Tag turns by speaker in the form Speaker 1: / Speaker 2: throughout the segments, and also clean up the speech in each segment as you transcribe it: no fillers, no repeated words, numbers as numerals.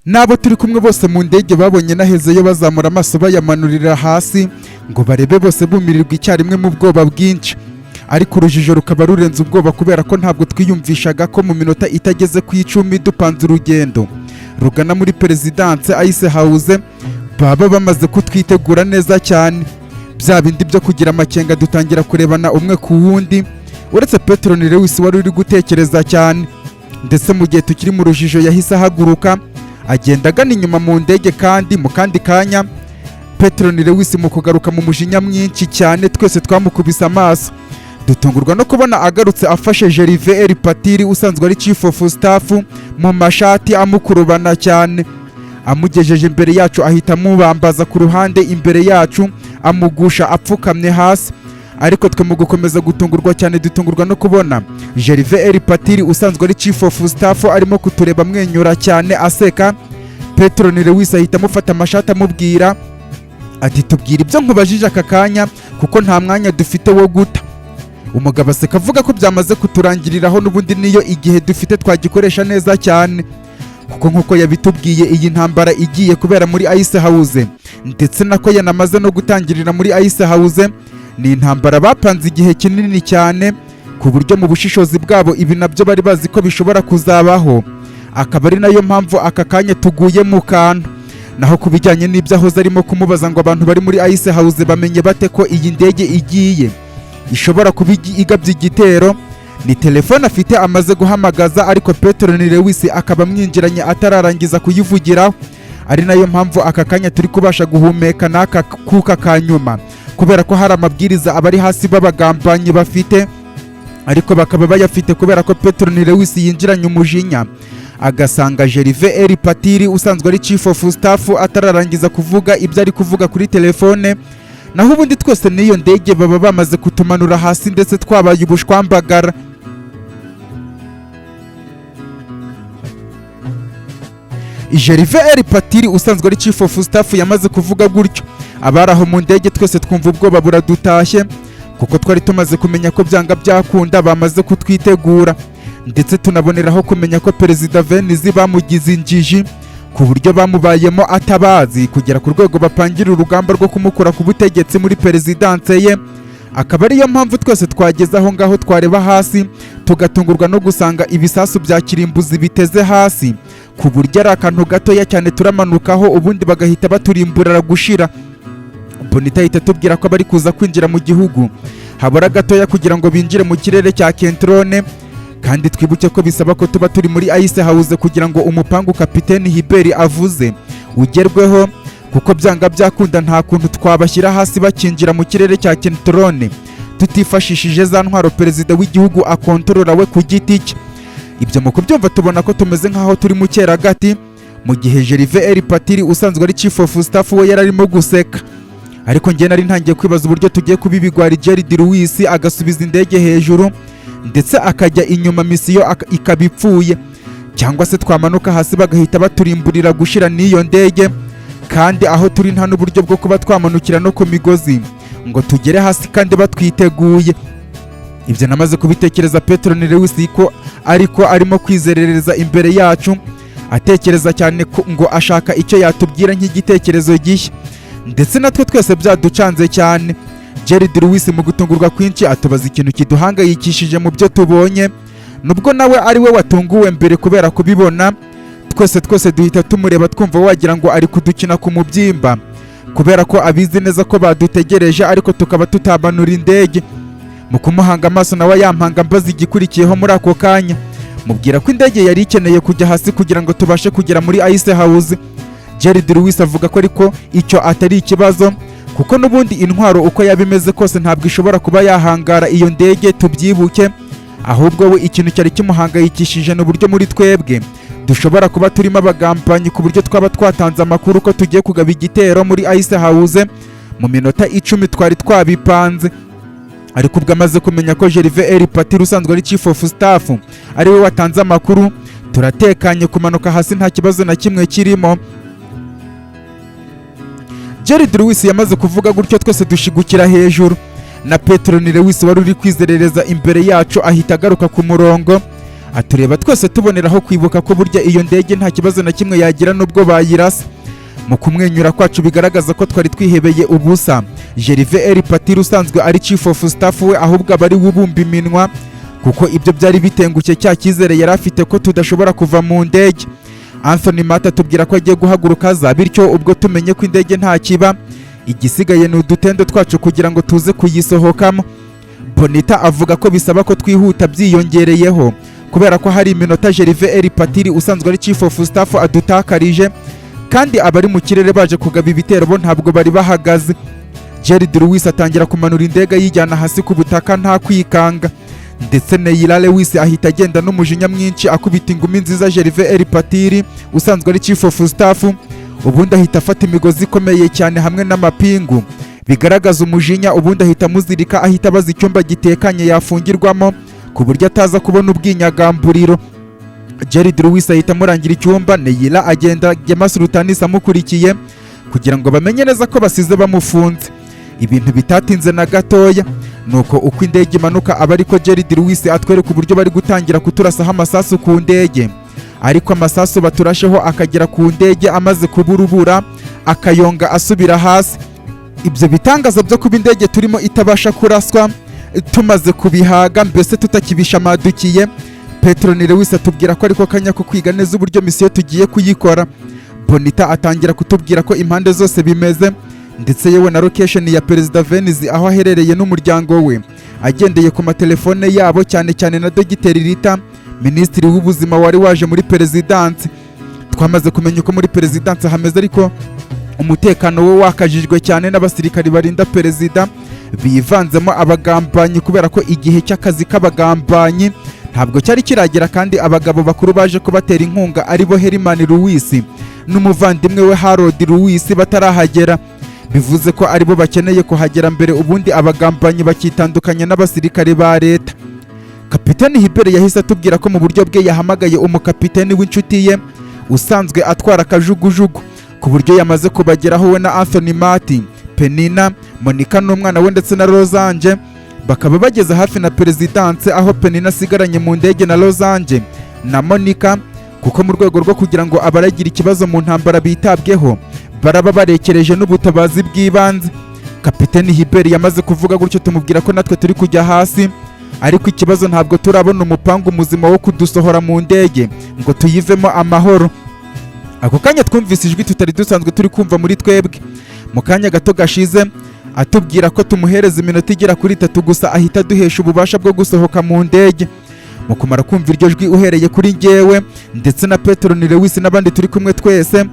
Speaker 1: Nabo turi kumwe bose mu ndege babonye nahezeyo bazamura amaso bayamanurira hasi ngo barebe bose bumirirwa icyarimwe mu bwoba bwinshi, ariko urujijo rukaba rurenze ubwoba kubera ko ntabwo twiyumvishaga ko mu minota itageze ku 10 dupanze urugendo rugana muri Perezidanse Ice House baba bamaze kutwitegura neza cyane. Bya bindi byo kugira amakenga dutangira kurebana umwe ku wundi, uretse Petero ni Lewis wari uri gutekereza cyane, ndetse mu gihe tukiri mu rujijo yahise ahaguruka agenda agana inyuma mu ndege, kandi mu kandi kanya Petero ni Lewis mu kugaruka mu mujinya mwinshi cyane twese twamukubise amaso. Dutungurwa no kubona agarutse afashe Gervais L. Patiri usanzwe ari Chief of Staff mu mashati amukurubana cyane. Amugejeje imbere yacu ahita amubambaza ku ruhande imbere yacu amugusha apfukamye hasi, ariko twe mu gukomeza gutungurwa cyane dutungurwa no kubona Gervais L. Patiri usanzwe ari Chief of Staff arimo kutureba amwenyura cyane aseka. Petero ni Lewis ahita amufata amashati amubwira ati tubwire ibyo nkubajije aka kanya kuko nta mwanya dufite wo guta. Umugabo aseka avuga ko byamaze kuturangiriraho n'ubundi niyo igihe dufite twagikoresha neza cyane, kuko nkuko yabitubwiye iyi ntambara igiye kubera muri Ice House ndetse nako yanamaze no gutangirira muri Ice House ni intambara bapanze igihe kinini cyane ku buryo mu bushishozi bwabo ibi nabyo bari bazi ko bishobora kuzabaho, akaba ari nayo mpamvu aka kanya tuguye mu kantu. Naho kubijyanye n'ibyo ahoze arimo kumubaza ngo abantu bari muri Ice House bamenye bate ko iyi ndege igiye ishobora kuba igabye igitero, ni telefone afite amaze guhamagaza, ariko Petero ni Lewis akaba mwinjiranye atararangiza kuyivugiraho, ari nayo mpamvu aka kanya turi kubasha guhumeka n'aka kuka kanyuma kubera ko hari amabwiriza abari hasi b'abagambanyi bafite, ariko bakaba bayafite kubera ko Petero ni Lewis yinjiranye umujinya agasanga Gervais L. Patiri usanzwe ari Chief of Staff atararangiza kuvuga ibyo ari kuvuga kuri telefone. Naho ubundi twese n'iyo ndege baba bamaze kutumanura hasi ndetse twabaye ubushwambagara. Gervais L. Patiri usanzwe ari Chief of Staff yamaze kuvuga gutyo, abari aho mu ndege twese twumva ubwoba buradutashye kuko twari tumaze kumenya ko byanga byakunda bamaze kutwitegura, ndetse tunaboneraho kumenya ko Perezida Venizi bamugize injiji ku buryo bamubayemo atabazi kugera ku rwego bapangira urugamba rwo kumukura ku butegetsi muri Perezidanse ye. Akaba ariyo mpamvu twese twageze aho ngaho twareba hasi tugatungurwa no gusanga ibisasu bya kirimbuzi biteze hasi ku buryo ari akantu gatoya cyane turamanukaho ubundi bagahita baturimburira gushira. Bonita ahita tubwira ko bari kuza kwinjira mu gihugu habura gatoya kugira ngo binjire mu kirere cya Kentrone, kandi twibuke ko bisaba ko tuba turi muri Ice House kugira ngo umupangu Kapiteni Hiberi avuze ugerweho, kuko byanga byakunda nta kuntu twabashyira hasi bakinjira mu kirere cya Kentrone tutifashishije za ntwaro perezida w'igihugu akontorora we ku giti cye. Ibyo mu kubyumva tubona ko tumeze nk'aho turi mu cyeragati, mu gihe Gervais L. Patiri usanzwe ari Chief of Staff we yararimo guseka, ariko njye nari ntangiye kwibaza uburyo tugiye kubibigwara Gerard Lewis agasubiza indege hejuru ndetse akajya inyuma misiyo ikabipfuye, cyangwa se twamanuka hasi bagahita baturimburira gushira n'iyo ndege, kandi aho turi nta n'uburyo bwo kuba twamanukira no ku migozi ngo tugere hasi kandi batwiteguye. Ibyo namaze kubitekereza Petero ni Lewis ko ariko arimo kwizerereza imbere yacu atekereza cyane ngo ashaka icyo yatubwira nk'igitekerezo gishya, ndetse natwe twese byaducanze cyane. Gerard Lewis mu gutungurwa kwinshi atubaza ikintu kiduhangayikishije mu byo tubonye, nubwo nawe ari we watunguwe mbere kubera kubibona. Twese duhita tumureba twumva wagira ngo ari kudukina ku mubyimba kubera ko abizi neza ko badutegereje, ariko tukaba tutabanura indege. Mu kumuhanga amaso nawe yampanga mbaza igikurikiyeho muri ako kanya, mubwira ko indege yari ikeneye kujya hasi kugira ngo tubashe kugera muri Ice House. Gerard Lewis avuga ko ariko icyo atari ikibazo kuko n'ubundi intwaro uko yabimeze kose ntabwo ishobora kuba yahangara iyo ndege, tubyibuke. Ahubwo we ikintu cyari kimuhangayikishije n'uburyo muri twebwe dushobora kuba turimo abagambanyi ku buryo twaba twatanze amakuru ko tugiye kugaba igitero muri Ice House mu minota 10 twari twabipanze. Ariko ubwo amaze kumenya ko Gervais L. Patiri usanzwe ari Chief of Staff ari we watanze amakuru, turatekanye kumanuka hasi nta kibazo na kimwe kirimo. Gerard Lewis yamaze kuvuga gutyo twese dushigukira hejuru, na Petero ni Lewis wari uri kwizerereza imbere yacu ahita agaruka ku murongo atureba twese tuboneraho kwibuka ko burya iyo ndege nta kibazo na kimwe yagira nubwo bayirasa. Mu kumwenyura kwacu bigaragaza ko twari twihebeye ubusa. Gervais R. Patiri usanzwe ari Chief of Staff we ahubwo aba ari wubumba iminwa, kuko ibyo byari bitengushye cya cyizere yari afite ko tudashobora kuva mu ndege. Anthony Mata tubwira ko agiye guhaguruka aza, bityo ubwo tumenye ko indege nta kiba, igisigaye ni udutendo twacu kugira ngo tuze kuyisohokamo. Bonita avuga ko bisaba ko twihuta byiyongereyeho kubera ko hari iminota Gervais R. Patiri usanzwe ari Chief of Staff adutakarije, kandi abari mu kirere baje kugaba ibitero bo ntabwo bari bahagaze. Gerard Lewis atangira kumanura indege yijyana hasi ku butaka nta kwikanga, ndetse Neila Lewis ahita agenda n'umujinya mwinshi akubita ingumi nziza Gervais R. Patiri usanzwe ari Chief of Staff, ubundi ahita afata imigozi ikomeye cyane hamwe n'amapingu bigaragaza umujinya, ubundi ahita amuzirika, ahita abaza icyumba gitekanye yafungirwamo ku buryo ataza kubona ubwinyagamburiro. Gerard Lewis ahita amurangira icyumba, Neila agenda James Rutanis amukurikiye kugira ngo bamenye neza ko basize bamufunze. Ibintu bitatinze na gatoya, nuko uko indege imanuka aba ariko Gerard Lewis atwereka uburyo bari gutangira kuturasaho amasasu ku ndege, ariko amasasu baturasheho akagera ku ndege amaze kuburubura akayonga asubira hasi. Ibyo bitangaza byo kuba indege turimo itabasha kuraswa tumaze kubihaga, mbese tutakibishamadukiye, Petron Lewis atubwira ko ariko kanya ko kwiga neza uburyo misiyo tugiye kuyikora. Bonita atangira kutubwira ko impande zose bimeze, ndetse yewe na location ya Perezida Venice aho aherereye n'umuryango we, agendeye ku matelefone yabo, cyane cyane na Dogiteri Rita, Minisitiri w'Ubuzima wari waje muri Perezidansi. Twamaze kumenya uko muri Perezidansi hameze, ariko umutekano we wakajijwe cyane n'abasirikari barinda perezida bivanzemo abagambanyi, kubera ko igihe cy'akazi k'abagambanyi ntabwo cyari kiragera, kandi abagabo bakuru baje kubatera inkunga aribo Herman Lewis n'umuvandimwe we Harold Lewis batarahagera. Bivuze ko aribo bakeneye kuhagera mbere, ubundi abagambanyi bakitandukanya n'abasirikare ba leta. Kapiteni Hibert yahise atubwira ko mu buryo bwe yahamagaye umukapiteni w'inshuti ye usanzwe atwara akajugujugu, ku buryo yamaze kubageraho we na Anthony Martin, Penina, Monica n'umwana we ndetse na Losange. Bakaba bageze hafi na Perezidanse, aho Penina asigaranye mu ndege na Losange na Monica, kuko mu rwego rwo kugira ngo abaragira ikibazo mu ntambara bitabweho baraba barekereje n'ubutabazi bw'ibanze. Kapiteni Hibert yamaze kuvuga gutyo tumubwira ko natwe turi kujya hasi, ariko ikibazo ntabwo turabona umupangu muzima wo kudusohora mu ndege ngo tuyivemo amahoro. Ako kanya twumvise ijwi tutari dusanzwe turi kumva muri twebwe. Mu kanya gato gashize atubwira ko tumuhereza iminota igera kuri 3 gusa ahita aduhesha ububasha bwo gusohoka mu ndege. Mu kumara kumva iryo jwi uhereye kuri njyewe ndetse na Petron Lewis n'abandi turi kumwe twese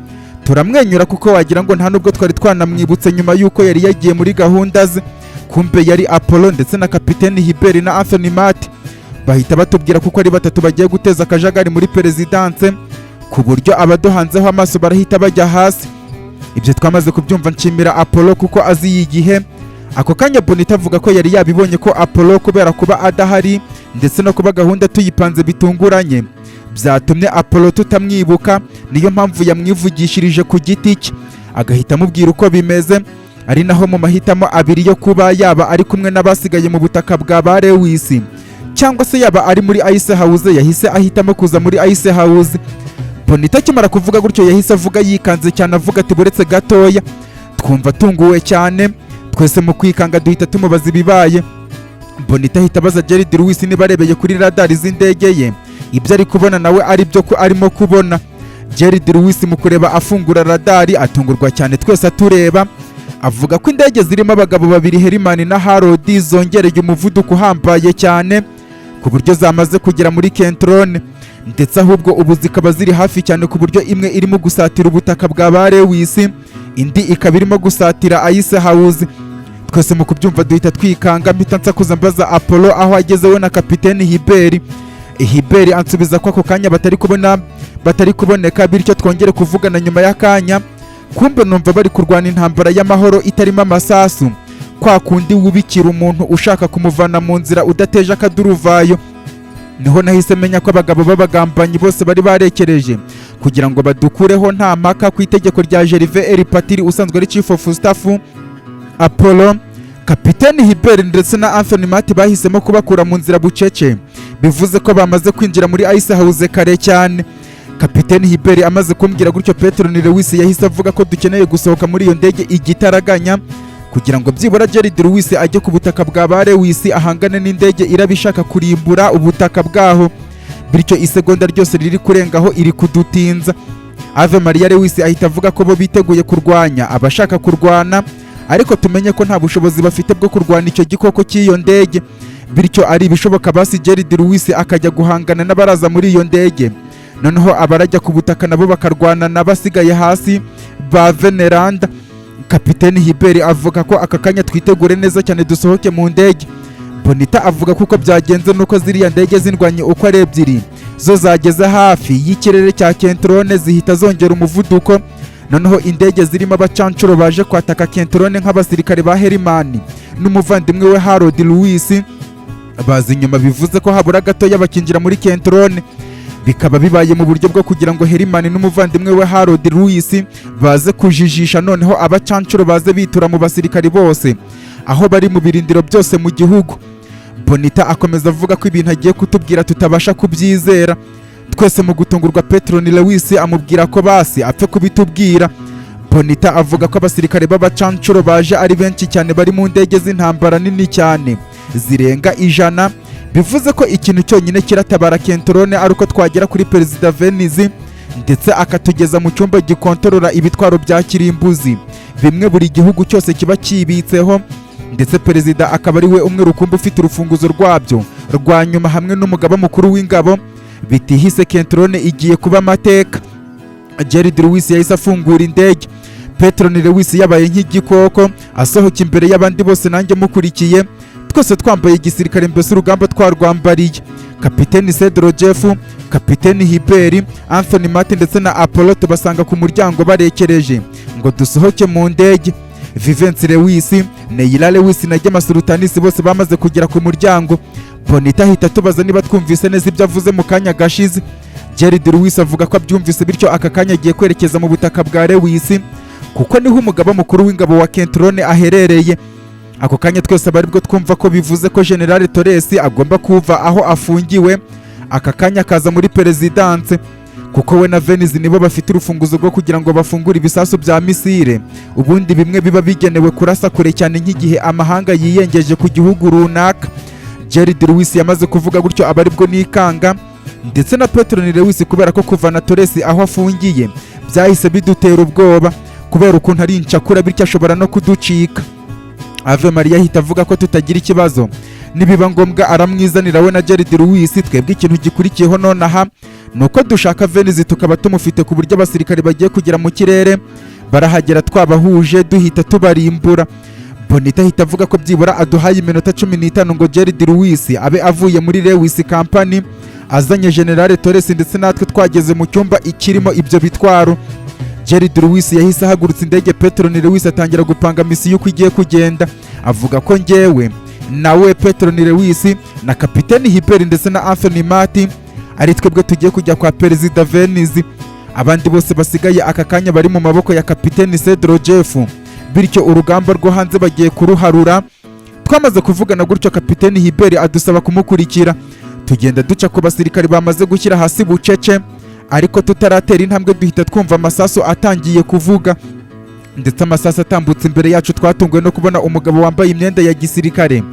Speaker 1: turamwenyura, kuko wagira ngo nta nubwo twari twanamwibutse nyuma y'uko yari yagiye muri gahunda ze. Kumbe yari Apollo ndetse na Kapiteni Hibert na Anthony Mati bahita batubwira kuko ari batatu bagiye guteza akajagari muri Perezidanse, ku buryo abaduhanzeho amaso barahita bajya hasi. Ibyo twamaze kubyumva nshimira Apollo kuko azi igihe. Ako kanya Bonita avuga ko yari yabibonye ko Apollo kubera kuba adahari ndetse no kuba gahunda tuyipanze bitunguranye byatumye Apollo tutamwibuka, niyo mpamvu yamwivugishirije ku giti cye agahita amubwira uko bimeze, ari naho mu mahitamo abiri yo kuba yaba ari kumwe n'abasigaye mu butaka bwa ba Lewis cyangwa se yaba ari muri Ice House, yahise ahitamo kuza muri Ice House. Bonita akimara kuvuga gutyo yahise avuga yikanze cyane, avuga ati buretse gatoya. Twumva tunguwe cyane, twese mu kwikanga duhita tumubaza ibibaye. Bonita ahita abaza Gerard Lewis niba arebeye kuri radari z'indege ye ibyo ari kubona nawe ari byo ko arimo kubona. Gerard Lewis mu kureba afungura radari atungurwa cyane twese atureba, avuga ko indege zirimo abagabo babiri Herman na Harold zongereye umuvuduko uhambaye cyane ku buryo zamaze kugera muri Kentrone, ndetse ahubwo ubu zikaba ziri hafi cyane ku buryo imwe irimo gusatira ubutaka bwa ba Lewis, indi ikaba irimo gusatira Ice House. Twese mu kubyumva duhita twikanga, mpita nsakuza mbaza Apollo aho ageze we na Kapiteni Hibert. Hibert ansubiza ko ako kanya batari kuboneka, bityo twongere kuvugana nyuma y'akanya. Kumbe numva bari kurwana intambara y'amahoro itarimo amasasu, kwa kundi wubikira umuntu ushaka kumuvana mu nzira udateje akaduruvayo. Niho nahise menya ko abagabo b'abagambanyi bose bari barekereje kugira ngo badukureho nta mpaka ku itegeko rya Gervais R. Patiri usanzwe ari Chief of Staff. Apollo, Kapiteni Hubert ndetse na Anthony Mati bahisemo kubakura mu nzira bucece, bivuze ko bamaze kwinjira muri Ice House kare cyane. Kapiteni Hubert amaze kumbwira gutyo, Petronile Lewis yahise avuga ko dukeneye gusohoka muri iyo ndege igitaraganya kugira ngo byibura Gerald Lewis ajye ku butaka bwa ba Lewis ahangane n'indege irabishaka kurimbura ubutaka bwaho, bityo isegonda ryose riri kurengaho iri kudutinza. Ave Maria Lewis ahita avuga ko bo biteguye kurwanya abashaka kurwana, ariko tumenye ko nta bushobozi bafite bwo kurwana icyo gikoko cy'iyo ndege, bityo ari ibishoboka basi Gerald Lewis akajya guhangana n'abaraza muri iyo ndege, noneho abarajya ku butaka nabo bakarwana n'abasigaye hasi ba Veneranda. Kapiteni Hubert avuga ko aka kanya twitegure neza cyane dusohoke mu ndege. Bonita avuga ko uko byagenze nuko ziriya ndege zindwanye uko ari ebyiri zo zageze hafi y'ikirere cya Kentrone zihita zongera umuvuduko, noneho indege zirimo abacancuro baje kwataka Kentrone nk'abasirikare ba Herman n'umuvandimwe we Harold Lewis bazi inyuma, bivuze ko habura gatoya bakinjira muri Kentrone. Bikaba bibaye mu buryo bwo kugira ngo Herman n'umuvandimwe we Harold Lewis baze kujijisha, noneho abacancuro baze bitura mu basirikari bose aho bari mu birindiro byose mu gihugu. Bonita akomeza avuga ko ibintu agiye kutubwira tutabasha kubyizera. Twese mu gutungurwa, Petronile Lewis amubwira ko basi apfe kubitubwira. Bonita avuga ko abasirikare b'abacancuro baje ari benshi cyane, bari mu ndege z'intambara nini cyane zirenga 100, bivuze ko ikintu cyonyine kiratabara Kentrone ari uko twagera kuri Perezida Venice ndetse akatugeza mu cyumba gikontorora ibitwaro bya kirimbuzi bimwe buri gihugu cyose kiba kibitseho, ndetse perezida akaba ari we umwe rukumbi ufite urufunguzo rwabyo rwa nyuma hamwe n'umugaba mukuru w'ingabo. Bitihise Kentrone igiye kuba amateka. Gerald Lewis yahise afungura indege. Petronile Lewis yabaye nk'igikoko asohoka imbere y'abandi bose, nanjye mukurikiye, twese twambaye igisirikare, mbese urugamba twarwambariye. Kapiteni Cedro Jeff, Kapiteni Hubert, Anthony Mati ndetse na Apollo tubasanga ku muryango barekereje ngo dusohoke mu ndege. Vivence Lewis, Neila Lewis na Gemma Sultanis bose bamaze kugera ku muryango. Bonita ahita tubaza niba twumvise neza ibyo avuze mu kanya gashize. Gerald Lewis avuga ko abyumvise, bityo aka kanya agiye kwerekeza mu butaka bwa Lewis kuko niho umugaba mukuru w'ingabo wa Kentrone aherereye. Ako kanya twese bari bwo twumva ko bivuze ko General Torres agomba kuva aho afungiwe aka kanya akaza muri perezidanse, kuko we na Venice nibo bafite urufunguzo rwo kugira ngo bafungure ibisasu bya misile, ubundi bimwe biba bigenewe kurasa kure cyane nk'igihe amahanga yiyengeje ku gihugu runaka. Gerald Lewis yamaze kuvuga gutyo aba aribwo nikanga, ndetse na Petronile Lewis kubera ko kuva na Torres aho afungiye byahise bidutera ubwoba kubera ukuntu ari incakura, bityo ashobora no kuducika. Ave Maria ahita avuga ko tutagira ikibazo, nibiba ngombwa aramwizanira we na Gerald Lewis. Twebwe ikintu gikurikiyeho nonaha nuko dushaka Venice tukaba tumufite, ku buryo abasirikare bagiye kugera mu kirere barahagera twabahuje duhita tubarimbura. Bonita ahita avuga ko byibura aduhaye iminota 15 ngo Gerald Lewis abe avuye muri Lewis Company azanye General Torres, ndetse natwe twageze mu cyumba ikirimo ibyo bitwaro. Gerald Lewis yahise ahagurutsa indege. Petronile Lewis atangira gupanga misiyo uko igiye kugenda, avuga ko njyewe nawe Petronile Lewis na Kapiteni Hubert ndetse na Anthony Mati ari twebwe tugiye kujya kwa Perezida Venice. Abandi bose basigaye aka kanya bari mu maboko ya Kapiteni Cedro Jeff, bityo urugamba rwo hanze bagiye kuruharura. Twamaze kuvugana gutyo, Kapiteni Hubert adusaba kumukurikira. Tugenda duca ku basirikari bamaze gushyira hasi bucece, ariko tutaratera intambwe duhita twumva amasasu atangiye kuvuga, ndetse amasasu atambutse imbere yacu twatunguwe no kubona umugabo wambaye imyenda ya gisirikare,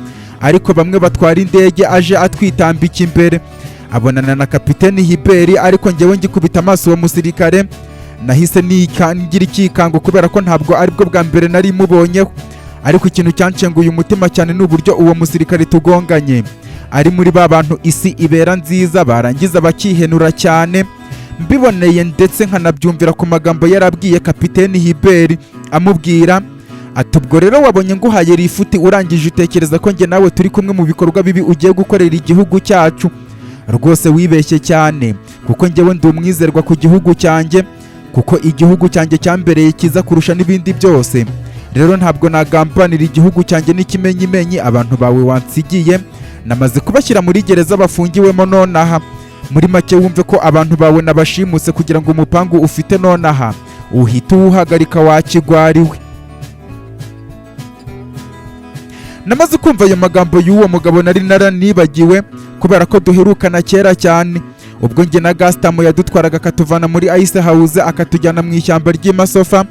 Speaker 1: ariko bamwe batwara indege aje atwitambika imbere. Abonana na Kapiteni Hubert, ariko njyewe ngikubita amaso uwo musirikare nahise ngira ikikango kubera ko ntabwo aribwo bwa mbere nari mubonyeho, ariko ikintu cyancenguye umutima cyane n'uburyo uwo musirikare tugonganye ari muri ba bantu isi ibera nziza barangiza bakihenura cyane. Mbiboneye ndetse nkanabyumvira ku magambo yarabwiye Kapiteni Hubert, amubwira ati ubwo rero wabonye nguhaye rifuti urangije utekereza ko njye nawe turi kumwe mu bikorwa bibi ugiye gukorera igihugu cyacu? Rwose wibeshye cyane, kuko njyewe ndi umwizerwa ku gihugu cyanjye, kuko igihugu cyanjye cyambereye kiza kurusha n'ibindi byose. Rero ntabwo nagambanira igihugu cyanjye n'ikimenyimenyi abantu bawe wansigiye, namaze kubashyira muri gereza bafungiwemo nonaha. Muri make wumve ko abantu bawe nabashimuse kugira ngo umupangu ufite nonaha uhite uwuhagarika wakigwariwe. namaze kumva ayo magambo y'uwo mugabo nari naranibagiwe kubera ko duherukana kera cyane, ubwo njye na Gaston yadutwaraga akatuvana muri Ice House akatujyana mu ishyamba ry'Imasofa,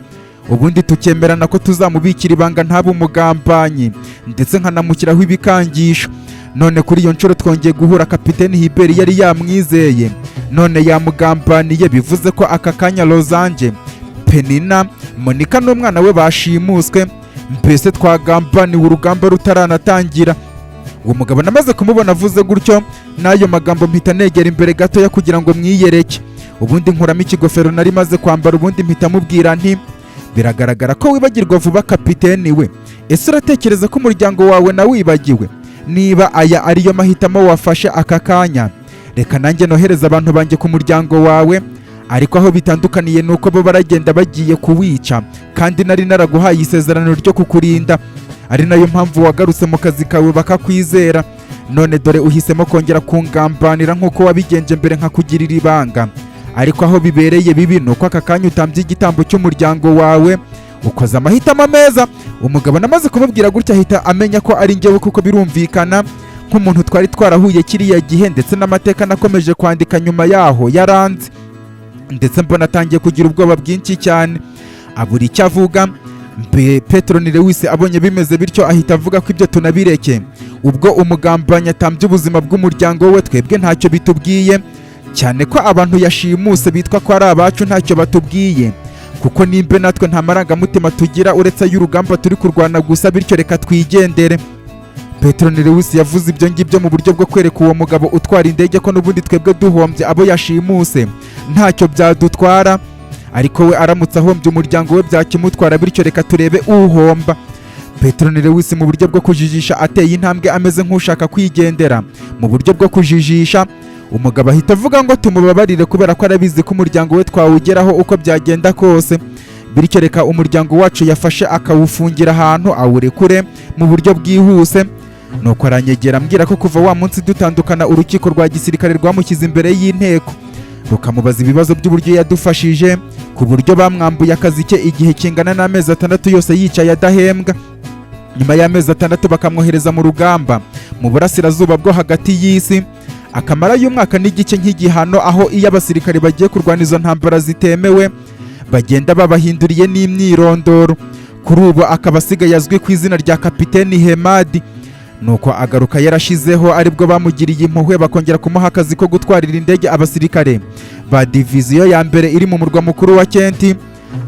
Speaker 1: ubundi tukemerana ko tuzamubikira ibanga ntabe umugambanyi ndetse nkanamukiraho ibikangisho. None kuri iyo nshuro twongeye guhura Kapiteni Hubert yari yamwizeye, none yamugambaniye, bivuze ko aka kanya Losange, Penina, Monica n'umwana we bashimuswe, mbese twagambaniwe urugamba rutaranatangira. Uwo mugabo namaze kumubona avuze gutyo n'ayo magambo mpita negera imbere gatoya kugira ngo mwiyereke, ubundi nkuramo ikigofero nari maze kwambara, ubundi mpita mubwira nti biragaragara ko wibagirwa vuba Kapiteni we, ese uratekereza ko umuryango wawe nawibagiwe? Niba aya ariyo mahitamo wafashe aka kanya, reka nanjye nohereza abantu banjye ku muryango wawe, ariko aho bitandukaniye nuko bo baragenda bagiye kuwica, kandi nari naraguhaye isezerano ryo kukurinda, ari nayo mpamvu wagarutse mu kazi kawe bakakwizera. None dore uhisemo kongera kungambanira nk'uko wabigenje mbere nkakugirira ibanga, ariko aho bibereye bibi nuko aka kanya utambye igitambo cy'umuryango wawe, ukoze amahitamo meza. Umugabo namaze kumubwira gutya ahita amenya ko ari njyewe, kuko birumvikana nk'umuntu twari twarahuye kiriya gihe, ndetse n'amateka nakomeje kwandika nyuma yaho yaranze, ndetse mbona atangiye kugira ubwoba bwinshi cyane, abura icyo avuga. Petron Lewis abonye bimeze bityo ahita avuga ko ibyo tunabireke, ubwo umugambanyi atambye ubuzima bw'umuryango we twebwe ntacyo bitubwiye, cyane ko abantu yashimuse bitwa ko ari abacu ntacyo batubwiye, kuko nimbe natwe nta marangamutima tugira uretse y'urugamba turi kurwana gusa, bityo reka twigendere. Petron Lewis yavuze ibyo ngibyo mu buryo bwo kwereka uwo mugabo utwara indege ko n'ubundi twebwe duhombye abo yashimuse ntacyo byadutwara, ariko we aramutse ahombye umuryango we byakimutwara, bityo reka turebe uhomba. Petron Lewis mu buryo bwo kujijisha ateye intambwe ameze nk'ushaka kwigendera. Mu buryo bwo kujijisha, umugabo ahita avuga ngo tumubabarire kubera ko arabizi ko umuryango we twawugeraho uko byagenda kose, bityo reka umuryango wacu yafashe akawufungira ahantu awurekure mu buryo bwihuse. Nuko aranyegera ambwira ko kuva wa munsi dutandukana urukiko rwa gisirikare rwamushyize imbere y'inteko, rukamubaza ibibazo by'uburyo yadufashije, ku buryo bamwambuye akazi ke igihe kingana n'amezi 6 yose yicaye adahembwa. Nyuma y'amezi 6 bakamwohereza mu rugamba mu burasirazuba bwo hagati y'isi, akamara y'umwaka n'igice nk'igihano, aho iyo abasirikare bagiye kurwana izo ntambara zitemewe bagenda babahinduriye n'imyirondoro. Kuri ubu akaba asigaye azwi ku izina rya Kapiteni Hemadi. Nuko agaruka yarashizeho, aribwo bamugiriye impuhwe bakongera kumuha akazi ko gutwarira indege abasirikare ba diviziyo ya mbere iri mu murwa mukuru wa Kenti,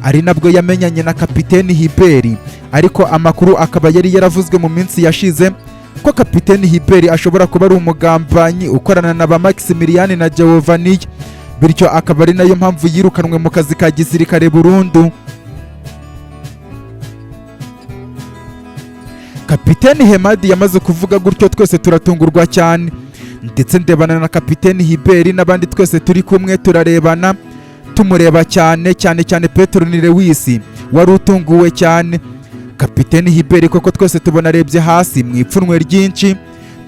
Speaker 1: ari nabwo yamenyanye na Kapiteni Hubert. Ariko amakuru akaba yari yaravuzwe mu minsi yashize ko Kapiteni Hubert ashobora kuba ari umugambanyi ukorana na ba Maximilian na Giovanni, bityo akaba ari nayo mpamvu yirukanwe mu kazi ka gisirikare burundu. Kapiteni Hemadi yamaze kuvuga gutyo twese turatungurwa cyane, ndetse ndebana na Kapiteni Hubert n'abandi twese turi kumwe turarebana, tumureba cyane cyane Petron Lewis wari utunguwe cyane. Kapiteni Hubert koko twese tubona arebye hasi mu ipfunwe ryinshi,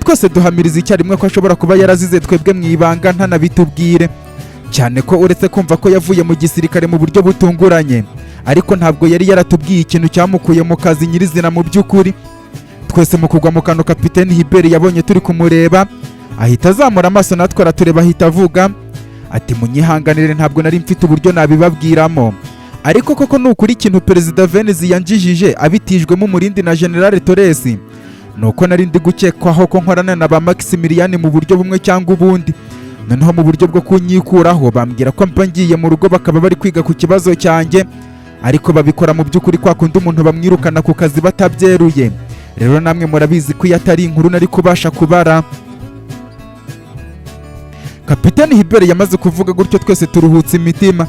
Speaker 1: twese duhamiriza icyarimwe ko ashobora kuba yarazize twebwe mu ibanga ntanabitubwire, cyane ko uretse kumva ko yavuye mu gisirikare mu buryo butunguranye, ariko ntabwo yari yaratubwiye ikintu cyamukuye mu kazi nyirizina. Mu by'ukuri twese mu kugwa mu kantu Kapiteni Hubert yabonye turi kumureba, ahita azamura amaso natwe aratureba, ahita avuga ati munyihanganire ntabwo nari mfite uburyo nabibabwiramo, ariko koko nukuri ikintu Perezida Venezi yanjijije abitijwemo umurindi na General Torres, nuko nari ndi gukekwaho ko nkorana na ba Maximilian mu buryo bumwe cyangwa ubundi. Noneho mu buryo bwo kunyikuraho bambwira ko mba ngiye mu rugo bakaba bari kwiga ku kibazo cyanjye, ariko babikora mu by'ukuri kwa kundi umuntu bamwirukana ku kazi batabyeruye. Rero namwe murabizi ko atari inkuru nari kubasha kubara. Kapiteni Hubert yamaze kuvuga gutyo twese turuhutse imitima,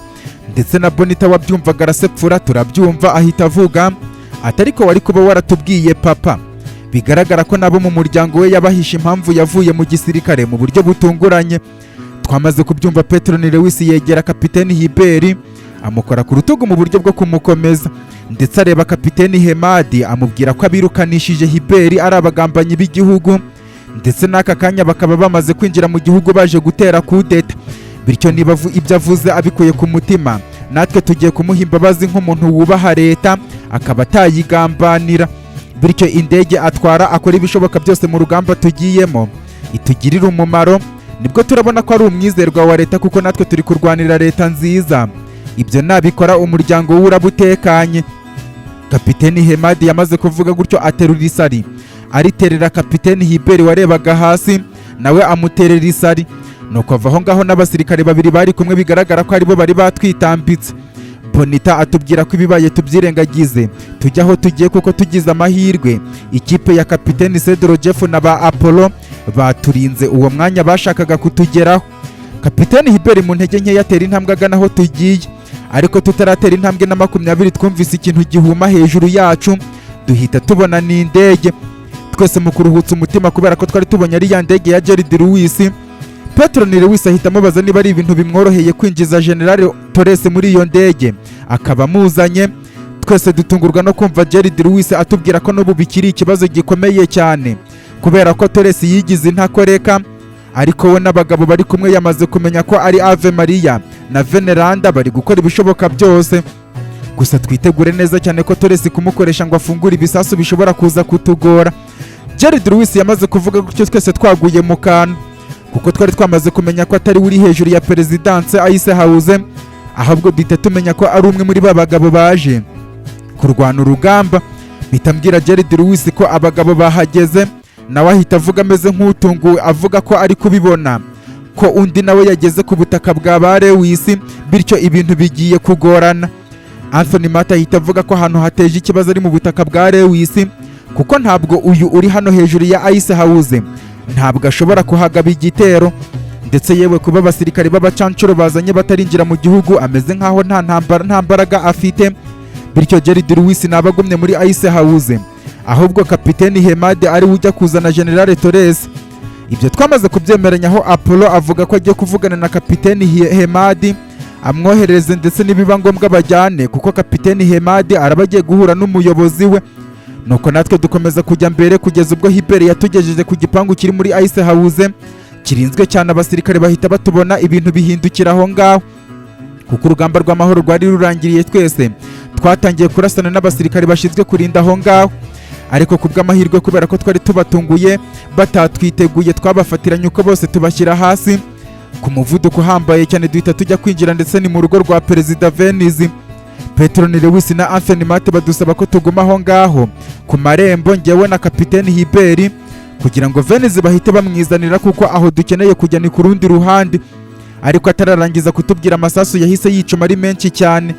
Speaker 1: ndetse na Bonita wabyumvaga arasepfura, turabyumva ahita avuga ati ariko wari kuba waratubwiye papa. Bigaragara ko nabo mu muryango we yabahisha impamvu yavuye mu gisirikare mu buryo butunguranye. Twamaze kubyumva Petron Lewis yegera Kapiteni Hubert amukora ku rutugu mu buryo bwo kumukomeza, ndetse areba Kapiteni Hemadi amubwira ko abirukanishije Hubert ari abagambanyi b'igihugu, ndetse n'aka kanya bakaba bamaze kwinjira mu gihugu baje gutera kudeta, bityo niba ibyo avuze abikuye ku mutima, natwe tugiye kumuha imbabazi nk'umuntu wubaha leta akaba atayigambanira. bityo indege atwara akora ibishoboka byose mu rugamba tugiyemo itugirira umumaro, nibwo turabona ko ari umwizerwa wa leta kuko natwe turi kurwanira leta nziza. Ibyo nabikora umuryango we uraba utekanye. Kapiteni Hemadi yamaze kuvuga gutyo aterura isari ariterera Kapiteni Hiberi warebaga hasi, nawe amuterera isari, nuko ava aho ngaho n'abasirikare babiri bari kumwe bigaragara ko aribo bari batwitambitse. Bonita atubwira ko ibibaye tubyirengagize tujya aho tugiye kuko tugize amahirwe ikipe ya Kapiteni Cedro Jeff na ba Apollo baturinze uwo mwanya bashakaga kutugeraho. Kapiteni Hiberi mu ntege nke yatera intambwe agana aho tugiye, ariko tutaratera intambwe na 20 twumvise ikintu gihuma hejuru yacu, duhita tubona ni indege. Twese mu kuruhutsa umutima kubera ko twari tubonye ari ya ndege ya Gerald Lewis. Petronile Lewis ahita amubaza niba ari ibintu bimworoheye kwinjiza General Torres muri iyo ndege, akaba amuzanye. Twese dutungurwa no kumva Gerald Lewis atubwira ko n'ubu bikiri ikibazo gikomeye cyane kubera ko Torres yigize intakoreka, ariko we n'abagabo bari kumwe yamaze kumenya ko ari Ave Maria na Veneranda bari gukora ibishoboka byose. Gusa twitegure neza cyane ko Torres kumukoresha ngo afungure ibisasu bishobora kuza kutugora. Gerald Lewis yamaze kuvuga gutyo twese twaguye mu kantu kuko twari twamaze kumenya ko atari uri hejuru ya Perezidanse Ice House, ahubwo duhita tumenya ko ari umwe muri ba bagabo baje kurwana urugamba. Bitambwira Gerald Lewis ko abagabo bahageze, nawe ahita avuga ameze nk'utunguwe avuga ko ari kubibona ko undi nawe yageze ku butaka bwa ba Lewis, bityo ibintu bigiye kugorana. Anthony Mata ahita avuga ko ahantu hateje ikibazo ari mu butaka bwa Lewis kuko ntabwo uyu uri hano hejuru ya Ice House ntabwo ashobora kuhagaba igitero, ndetse yewe kuba abasirikare b'abacancuro bazanye batarinjira mu gihugu ameze nkaho nta mbaraga afite. Bityo Gerald Lewis nabagumye muri Ice House, ahubwo Kapiteni Hemadi ari ujya kuzana General Torres. Ibyo twamaze kubyemeranya aho Apollo avuga ko agiye kuvugana na Kapiteni Hemadi amwohereze ndetse nibiba ngombwa bajyane kuko Kapiteni Hemadi araba agiye guhura n'umuyobozi we. Nuko natwe dukomeza kujya mbere kugeza ubwo Hiberi yatugejeje ku gipangu kiri muri Ice House kirinzwe cyane. Abasirikare bahita batubona ibintu bihindukira aho ngaho kuko urugamba rw'amahoro rwari rurangiriye. Twese twatangiye kurasana n'abasirikare bashinzwe kurinda aho ngaho, ariko kubw'amahirwe kubera ko twari tubatunguye batatwiteguye twabafatiranye uko bose tubashyira hasi ku muvuduko uhambaye cyane, duhita tujya kwinjira ndetse ni mu rugo rwa Perezida Venice. Petronile Lewis na Anthony Mate badusaba ko tuguma aho ngaho ku marembo njyewe na Kapiteni Hiberi kugira ngo Venice bahite bamwizanira kuko aho dukeneye kujya ni ku rundi ruhande. Ariko atararangiza kutubwira amasasu yahise yicuma ari menshi cyane,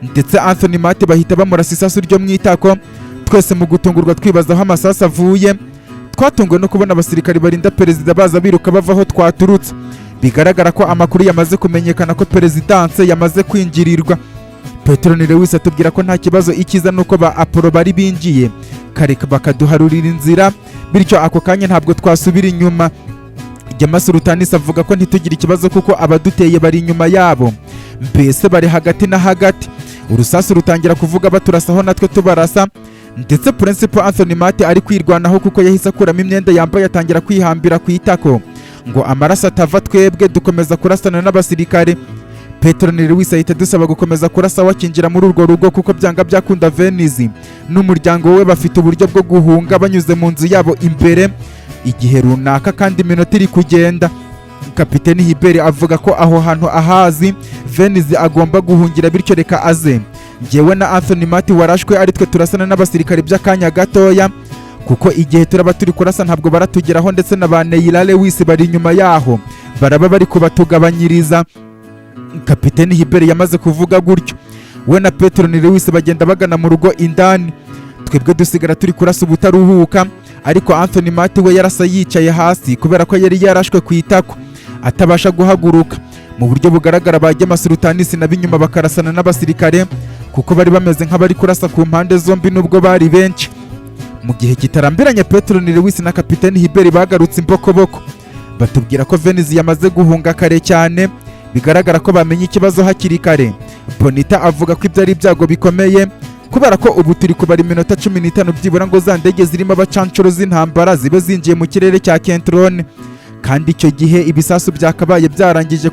Speaker 1: ndetse Anthony Mate bahita bamurasa isasu ryo mwitako. Twese mu gutungurwa twibaza aho amasasu avuye, twatunguwe no kubona abasirikari barinda Perezida baza biruka bava aho twaturutse. Bigaragara ko amakuru yamaze kumenyekana ko Perezidanse yamaze kwinjirirwa. Petronile Lewis atubwira ko nta kibazo, ikiza nuko ba Apollo bari binjiye kare bakaduharurira inzira, bityo ako kanya ntabwo twasubira inyuma. Jama Sultanis avuga ko ntitugira ikibazo kuko abaduteye bari inyuma yabo, mbese bari hagati na hagati. Urusasu rutangira kuvuga baturasaho natwe tubarasa, ndetse Principal Anthony Mate ari kwirwanaho kuko yahise akuramo imyenda yambaye atangira kwihambira ku itako ngo amaraso atava. Twebwe dukomeza kurasana n'abasirikare. Petronile Lewis ahita dusaba gukomeza kurasa wakinjira muri urwo rugo kuko byanga byakunda Venice n'umuryango we bafite uburyo bwo guhunga banyuze mu nzu yabo imbere igihe runaka kandi iminota iri kugenda. Kapiteni Hiberi avuga ko aho hantu ahazi Venice agomba guhungira, bityo reka aze. Njyewe na Anthony Mate warashwe ari twe turasana n'abasirikare by'akanya gatoya kuko igihe turaba turi kurasa ntabwo baratugeraho, ndetse na ba Neila Lewis bari inyuma yaho baraba bari kubatugabanyiriza. Kapiteni Hiberi yamaze kuvuga gutyo, we na Petronile Lewis bagenda bagana mu rugo indani, twebwe dusigara turi kurasa ubutaruhuka. Ariko Anthony Mate we yarasa yicaye hasi kubera ko yari yarashwe ku itako atabasha guhaguruka. Mu buryo bugaragara ba Jama Sultanis na binyuma bakarasana n'abasirikare kuko bari bameze nk'abari kurasa ku mpande zombi nubwo bari benshi. Mu gihe kitarambiranye Petronile Lewis na Kapiteni Hiberi bagarutse imbokoboko batubwira ko Venice yamaze guhunga kare cyane, bigaragara ko bamenye ikibazo hakiri kare. Bonita avuga ko ibyo ari ibyago bikomeye kubera ko ubu turi kubara iminota 15 byibura ngo za ndege zirimo abacancuro z'intambara zibe zinjiye mu kirere cya Kentrone, kandi icyo gihe ibisasu byakabaye byarangije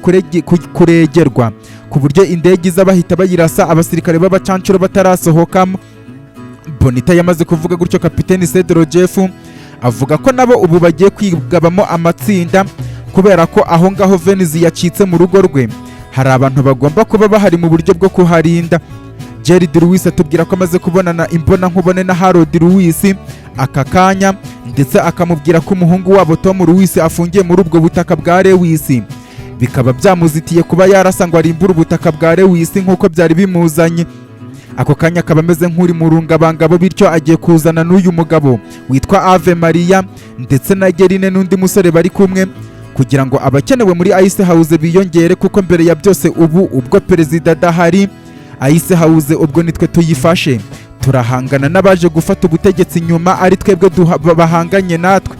Speaker 1: kuregerwa ku buryo indege izabahita bayirasa abasirikare b'abacancuro batarasohokamo. Bonita yamaze kuvuga gutyo, kapiteni Sedrojeff avuga ko nabo ubu bagiye kwigabamo amatsinda kubera ko aho ngaho Venise yacitse mu rugo rwe hari abantu bagomba kuba bahari mu buryo bwo kuharinda. Gerard Lewis atubwira ko amaze kubonana imbona nkubone na Harold Lewis aka kanya, ndetse akamubwira ko umuhungu wabo Tom Lewis afungiye muri ubwo butaka bwa Lewis, bikaba byamuzitiye kuba yarasa ngo arimbura ubutaka bwa Lewis nk'uko byari bimuzanye. Ako kanya akaba ameze nk'uri mu rungabangabo, bityo agiye kuzana n'uyu mugabo witwa Ave Maria ndetse na Gerine n'undi musore bari kumwe kugira ngo abakenewe muri Ice House biyongere, kuko mbere ya byose ubu ubwo perezida adahari Ice House ubwo nitwe tuyifashe, turahangana n'abaje gufata ubutegetsi nyuma ari twebwe bahanganye natwe.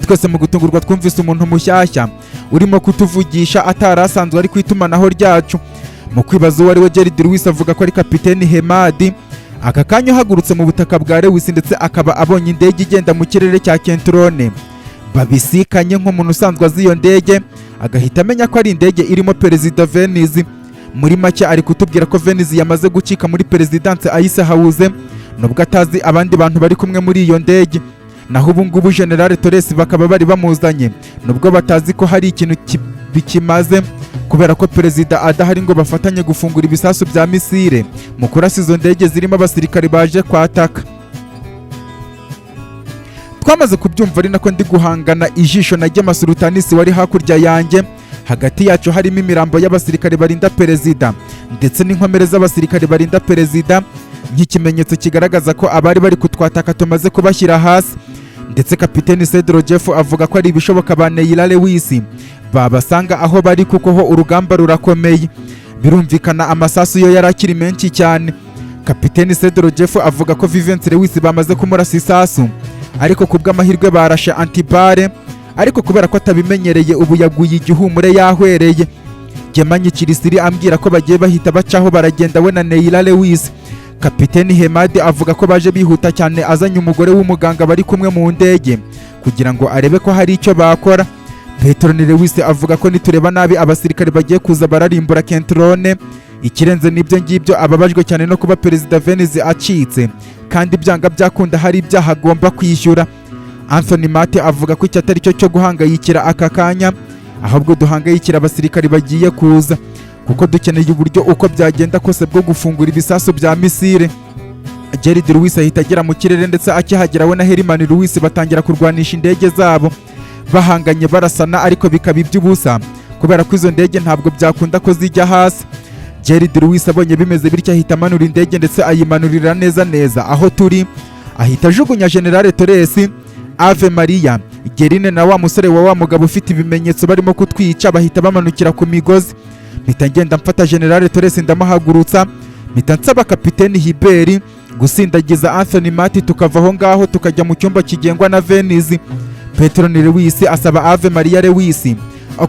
Speaker 1: Twese mu gutungurwa twumvise umuntu mushyashya urimo kutuvugisha atarasanzwe ari kwitumanaho ryacu. Mu kwibaza uwo ari we, Gerard Lewis avuga ko ari kapiteni Hemadi aka kanya uhagurutse mu butaka bwa Lewis, ndetse akaba abonye indege igenda mu kirere cya Kentrone. Babisikanye nk'umuntu usanzwe azi iyo ndege, agahita amenya ko ari indege irimo perezida Venise. Muri make ari kutubwira ko Venise yamaze gucika muri Perezidanse Ice House, nubwo atazi abandi bantu bari kumwe muri iyo ndege. Naho ubu ngubu General Torres bakaba bari bamuzanye, nubwo batazi ko hari ikintu bikimaze, kubera ko perezida adahari ngo bafatanye gufungura ibisasu bya misile mu kurasa izo ndege zirimo abasirikari baje kwataka. Twamaze kubyumva ari nako ndi guhangana ijisho na Gemma Sultanis wari hakurya yanjye. Hagati yacu harimo imirambo y'abasirikare barinda perezida ndetse n'inkomere z'abasirikare barinda perezida, nk'ikimenyetso kigaragaza ko abari bari kutwataka tumaze kubashyira hasi. Ndetse kapiteni Sedrojeff avuga ko ari ibishoboka ba Neila Lewis babasanga aho bari, kuko ho urugamba rurakomeye. Birumvikana amasasu yo yarakiri menshi cyane. Kapiteni Sedrojeff avuga ko Vivence Lewis bamaze kumurasa isasu, ariko kubw'amahirwe barashe antibare, ariko kubera ko atabimenyereye ubu yaguye igihumure yahwereye. Gemanyi Kirisiri ambwira ko bagiye bahita bacaho baragenda we na Neila Lewis. Kapiteni Hemadi avuga ko baje bihuta cyane azanye umugore w'umuganga bari kumwe mu ndege kugira ngo arebe ko hari icyo bakora. Petron Lewis avuga ko nitureba nabi abasirikare bagiye kuza bararimbura Kentrone. Ikirenze n'ibyo ngibyo ababajwe cyane no kuba perezida Venise acitse, kandi byanga byakunda hari ibyaha agomba kwishyura. Anthony Mate avuga ko icyo atari cyo guhangayikira aka kanya, ahubwo duhangayikira abasirikari bagiye kuza, kuko dukeneye uburyo uko byagenda kose bwo gufungura ibisasu bya misile. Gerard Lewis ahita agera mu kirere, ndetse akihagera we na Herman Lewis batangira kurwanisha indege zabo, bahanganye barasana, ariko bikaba iby'ubusa kubera ko izo ndege ntabwo byakunda ko zijya hasi. Gerard Lewis abonye bimeze bityo ahita amanura indege, ndetse ayimanurira neza neza aho turi, ahita ajugunya General Torres, Ave Maria, Gerine na wa musore wa mugabo ufite ibimenyetso barimo kutwica bahita bamanukira ku migozi. Mpita ngenda mfata General Torres ndamuhagurutsa, mpita nsaba kapiteni Hiberi gusindagiza Anthony Mati, tukava aho ngaho tukajya mu cyumba kigengwa na Venise. Petron Lewis asaba Ave Maria Lewis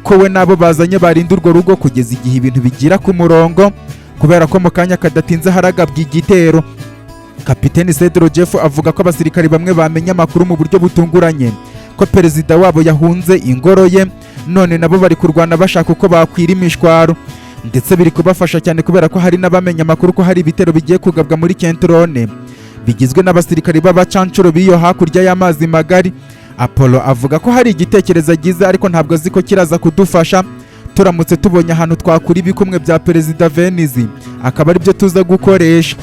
Speaker 1: ko we nabo bazanye barinda urwo rugo kugeza igihe ibintu bigira ku murongo, kubera ko mu kanya kadatinze haragabwa igitero. Kapiteni Sedrojeff avuga ko abasirikari bamwe bamenye amakuru mu buryo butunguranye ko perezida wabo yahunze ingoro ye, none nabo bari kurwana bashaka uko bakwira imishwaro, ndetse biri kubafasha cyane kubera ko hari n'abamenye amakuru ko hari ibitero bigiye kugabwa muri Kentrone bigizwe n'abasirikari b'abacancuro b'iyo hakurya y'amazi magari. Apollo avuga ko hari igitekerezo agize, ariko ntabwo azi ko kiraza kudufasha. Turamutse tubonye ahantu twakura ibikumwe bya perezida Venise akaba ari byo tuza gukoresha.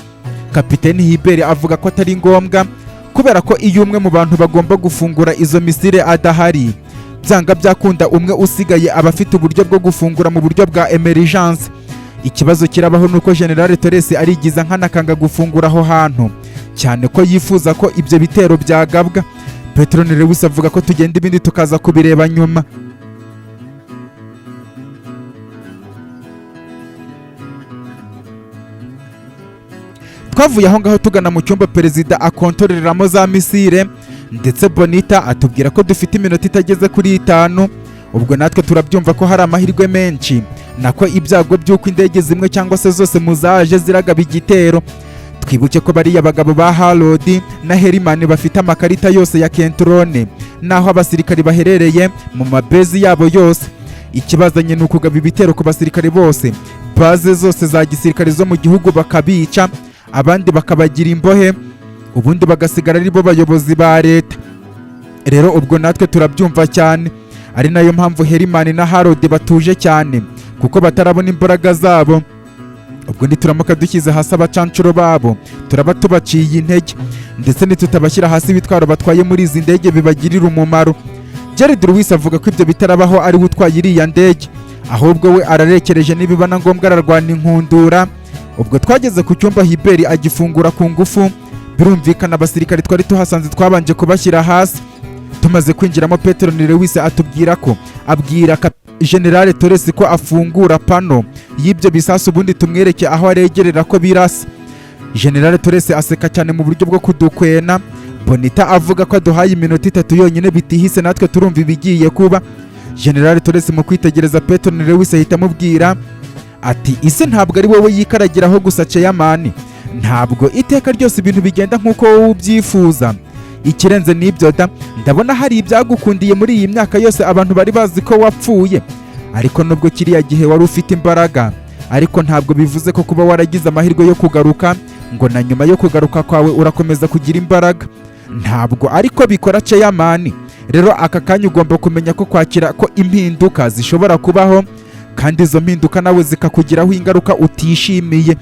Speaker 1: Kapiteni Hiberi avuga ko atari ngombwa, kubera ko iyo umwe mu bantu bagomba gufungura izo misile adahari, byanga byakunda umwe usigaye aba afite uburyo bwo gufungura mu buryo bwa emergence. Ikibazo kirabaho nuko General Torres arigiza nkanakanga gufungura aho hantu, cyane ko yifuza ko ibyo bitero byagabwa. Petron Lewis avuga ko tugenda ibindi tukaza kubireba nyuma. Twavuye aho ngaho tugana mu cyumba perezida akontoreramo za misile, ndetse Bonita atubwira ko dufite iminota itageze kuri 5. Ubwo natwe turabyumva ko hari amahirwe menshi, nako ibyago by'uko indege zimwe cyangwa se zose muzaje ziragaba igitero. Twibuke ko bariya bagabo ba Harold na Herman bafite amakarita yose ya Kentrone, naho abasirikari baherereye mu mabezi yabo yose. Ikibazanye ni ukugaba ibitero ku basirikari bose, baze zose za gisirikare zo mu gihugu bakabica, abandi bakabagira imbohe, ubundi bagasigara ari bo bayobozi ba leta. Rero ubwo natwe turabyumva cyane, ari nayo mpamvu Herimani na Harodi batuje cyane, kuko batarabona imbaraga zabo. Ubwo nituramuka dushyize hasi abacancuro babo turaba tubaciye intege, ndetse nitutabashyira hasi ibitwaro batwaye muri izi ndege bibagirira umumaro. Jared Lewis avuga ko ibyo bitarabaho ari we utwaye iriya ndege, ahubwo we ararekereje nibiba na ngombwa ararwana inkundura. Ubwo twageze ku cyumba Hiberi agifungura ku ngufu, birumvikana abasirikare twari tuhasanze twabanje kubashyira hasi. Tumaze kwinjiramo Petero Lewis atubwira ko abwira General Torres ko afungura pano y'ibyo bisasu ubundi tumwereke aho aregerera ko birasa. General Torres aseka cyane mu buryo bwo kudukwena. Bonita avuga ko aduhaye iminota 3 yonyine bitihise natwe turumva ibigiye kuba. General Torres mu kwitegereza Petero Lewis ahita amubwira ati ise ntabwo ari wowe yikaragiraho gusa Chairman, ntabwo iteka ryose ibintu bigenda nk'uko wowe ubyifuza. Ikirenze n'ibyo da, ndabona hari ibyagukundiye muri iyi myaka yose abantu bari bazi ko wapfuye, ariko nubwo kiriya gihe wari ufite imbaraga, ariko ntabwo bivuze ko kuba waragize amahirwe yo kugaruka ngo na nyuma yo kugaruka kwawe urakomeza kugira imbaraga. Ntabwo ariko bikora Chairman. Rero aka kanya ugomba kumenya ko kwakira ko impinduka zishobora kubaho, kandi izo mpinduka nawe zikakugiraho ingaruka utishimiye.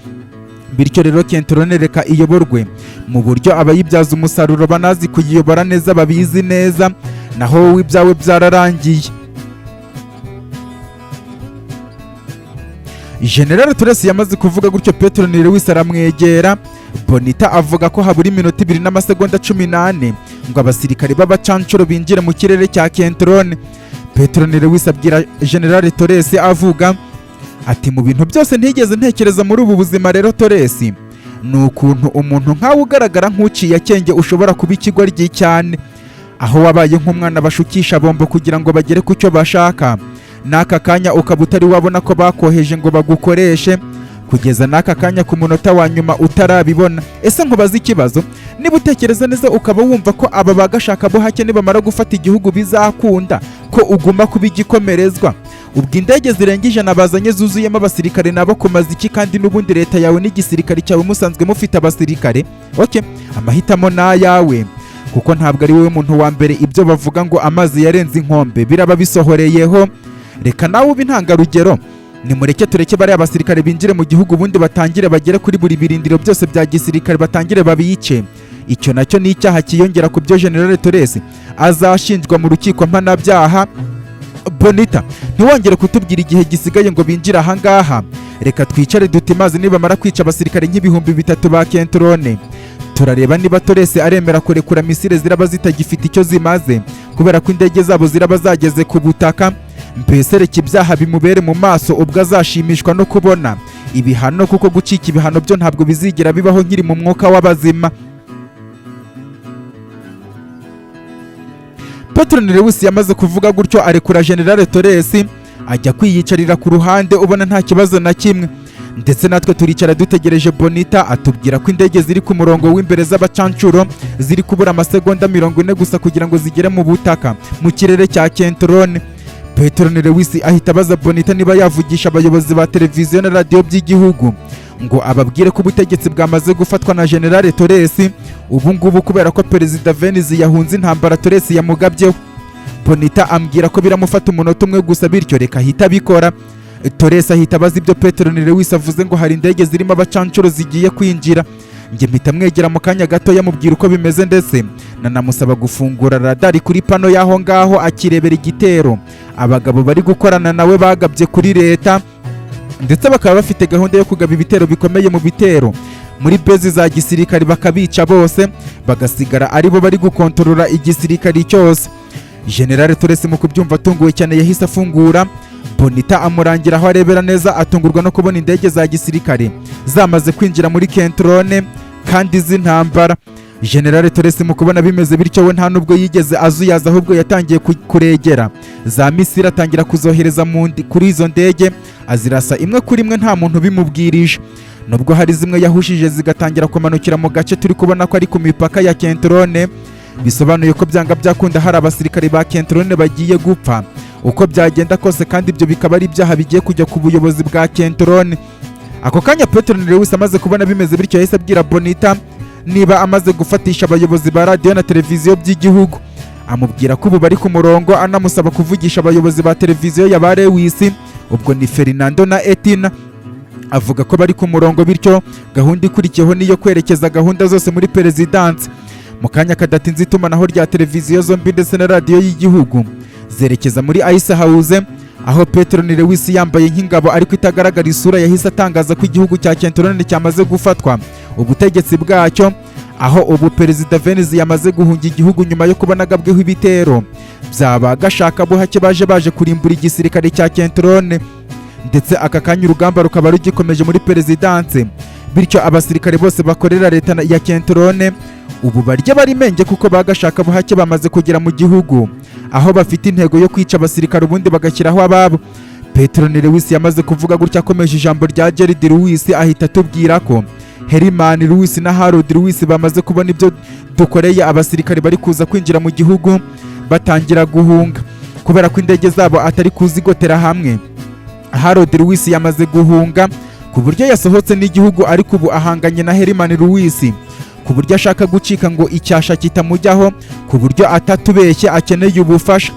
Speaker 1: Bityo rero Kentrone reka iyoborwe mu buryo abayibyaza umusaruro banazi kuyiyobora neza babizi neza, naho wowe ibyawe byararangiye. General Torres yamaze kuvuga gutyo Petero Lewis aramwegera. Bonita avuga ko habura iminota 2 n'amasegonda 18 ngo abasirikare b'abacancuro binjire mu kirere cya Kentrone. Petero Lewis abwira General Torres avuga ati mu bintu byose ntigeze ntekereza muri ubu buzima rero Torres, ni ukuntu umuntu nkawe ugaragara nk'uciye akenge ushobora kuba ikigoryi cyane, aho wabaye nk'umwana bashukisha bombo kugira ngo bagere ku cyo bashaka. N'aka kanya ukaba utari wabona ko bakoheje ngo bagukoreshe, kugeza n'aka kanya ku munota wa nyuma utarabibona. Ese nkubaza ikibazo, niba utekereza neza ukaba wumva ko aba bagashaka bo hake nibamara gufata igihugu bizakunda ko uguma kuba igikomerezwa, ubwo indege zirenga 100 bazanye zuzuyemo abasirikare nabo kumaza iki? Kandi n'ubundi leta yawe n'igisirikare cyawe musanzwe mufite abasirikare. Okay, amahitamo n'ayawe, kuko ntabwo ari wowe muntu wa mbere ibyo bavuga ngo amazi yarenze inkombe biraba bisohoreyeho. Reka nawe ube intangarugero, nimureke tureke bari abasirikare binjire mu gihugu ubundi batangire bagere kuri buri birindiro byose bya gisirikare batangire babiyice. Icyo nacyo ni icyaha kiyongera ku byo General Torres azashinjwa mu rukiko mpanabyaha. Bonita, ntiwongere kutubwira igihe gisigaye ngo binjire aha ngaha. Reka twicare dutimaze nibamara kwica abasirikare nk'ibihumbi 3 ba Kentrone, turareba niba Torres aremera kurekura misile ziraba zitagifite icyo zimaze, kubera ko indege zabo ziraba zageze ku butaka. Mbese reka ibyaha bimubere mu maso ubwo azashimishwa no kubona ibihano, kuko gucika ibihano byo ntabwo bizigera bibaho nkiri mu mwuka w'abazima. Petero Lewis yamaze kuvuga gutyo arekura General Torres ajya kwiyicarira ku ruhande ubona nta kibazo na kimwe, ndetse natwe turicara dutegereje. Bonita atubwira ko indege ziri ku murongo w'imbere z'abacancuro ziri kubura amasegonda 40 gusa kugira ngo zigere mu butaka mu kirere cya Kentrone. Petero Lewis ahita abaza Bonita niba yavugisha abayobozi ba televiziyo na radio by'igihugu ngo ababwire ko ubutegetsi bwamaze gufatwa na General Torres ubu ngubu, kubera ko Perezida Venice yahunze intambara Torres yamugabyeho. Bonita ambwira ko biramufata umunota umwe gusa, bityo reka ahita bikora. Torres ahita abaza ibyo Petero Lewis avuze ngo hari indege zirimo abacancuro zigiye kwinjira. Njye mpita mwegera mu kanya gato yamubwira uko bimeze, ndetse nanamusaba gufungura radari kuri pano y'aho ngaho akirebera igitero abagabo bari gukorana nawe bagabye kuri leta, ndetse bakaba bafite gahunda yo kugaba ibitero bikomeye mu bitero muri bezi za gisirikari bakabica bose, bagasigara aribo bari gukontorora igisirikari cyose. General Torres mu kubyumva atunguwe cyane yahise afungura. Bonita amurangira aho arebera neza, atungurwa no kubona indege za gisirikare zamaze kwinjira muri Kentrone kandi z'intambara. General Torres mu kubona bimeze bityo we nta nubwo yigeze azuyaza, ahubwo yatangiye kuregera za misiri atangira kuzohereza kuri izo ndege, azirasa imwe kuri imwe nta muntu bimubwirije. Nubwo hari zimwe yahushije zigatangira kumanukira mu gace turi kubona ko ari ku mipaka ya Kentrone, bisobanuye ko byanga byakunda hari abasirikare ba Kentrone bagiye gupfa uko byagenda kose, kandi ibyo bikaba ari ibyaha bigiye kujya ku buyobozi bwa Kentrone. Ako kanya Petero Lewis amaze kubona bimeze bityo yahise abwira Bonita niba amaze gufatisha abayobozi ba radiyo na televiziyo by'igihugu. Amubwira ko ubu bari ku murongo, anamusaba kuvugisha abayobozi ba televiziyo ya ba Lewis, ubwo ni Fernando na Etina. Avuga ko bari ku murongo, bityo gahunda ikurikiyeho niyo kwerekeza gahunda zose muri perezidansi. Mu kanya kadatinze itumanaho rya televiziyo zombi ndetse na radiyo y'igihugu zerekeza muri Ice House, aho Petronile Lewis yambaye nk'ingabo ariko itagaragara isura yahise atangaza ko igihugu cya Kentorone cyamaze gufatwa ubutegetsi bwacyo, aho ubu Perezida Venice yamaze guhunga igihugu nyuma yo kubona agabweho ibitero byaba gashaka buhake baje kurimbura igisirikare cya Kentorone, ndetse aka kanya urugamba rukaba rugikomeje muri perezidanse, bityo abasirikare bose bakorera leta ya Kentorone ubu barya bari menge kuko bagashaka buhake bamaze kugera mu gihugu, aho bafite intego yo kwica abasirikare ubundi bagashyiraho ababo. Petronile Lewis yamaze kuvuga gutya akomeje ijambo rya Gerald Lewis, ahita atubwira ko Herman Lewis na Harold Lewis bamaze kubona ibyo dukoreye abasirikare bari kuza kwinjira mu gihugu batangira guhunga kubera ko indege zabo atari kuzigotera hamwe. Harold Lewis yamaze guhunga ku buryo yasohotse n'igihugu, ariko ubu ahanganye na Herman Lewis ku buryo ashaka gucika ngo icyasha kitamujyaho, ku buryo atatubeshye akeneye ubufasha.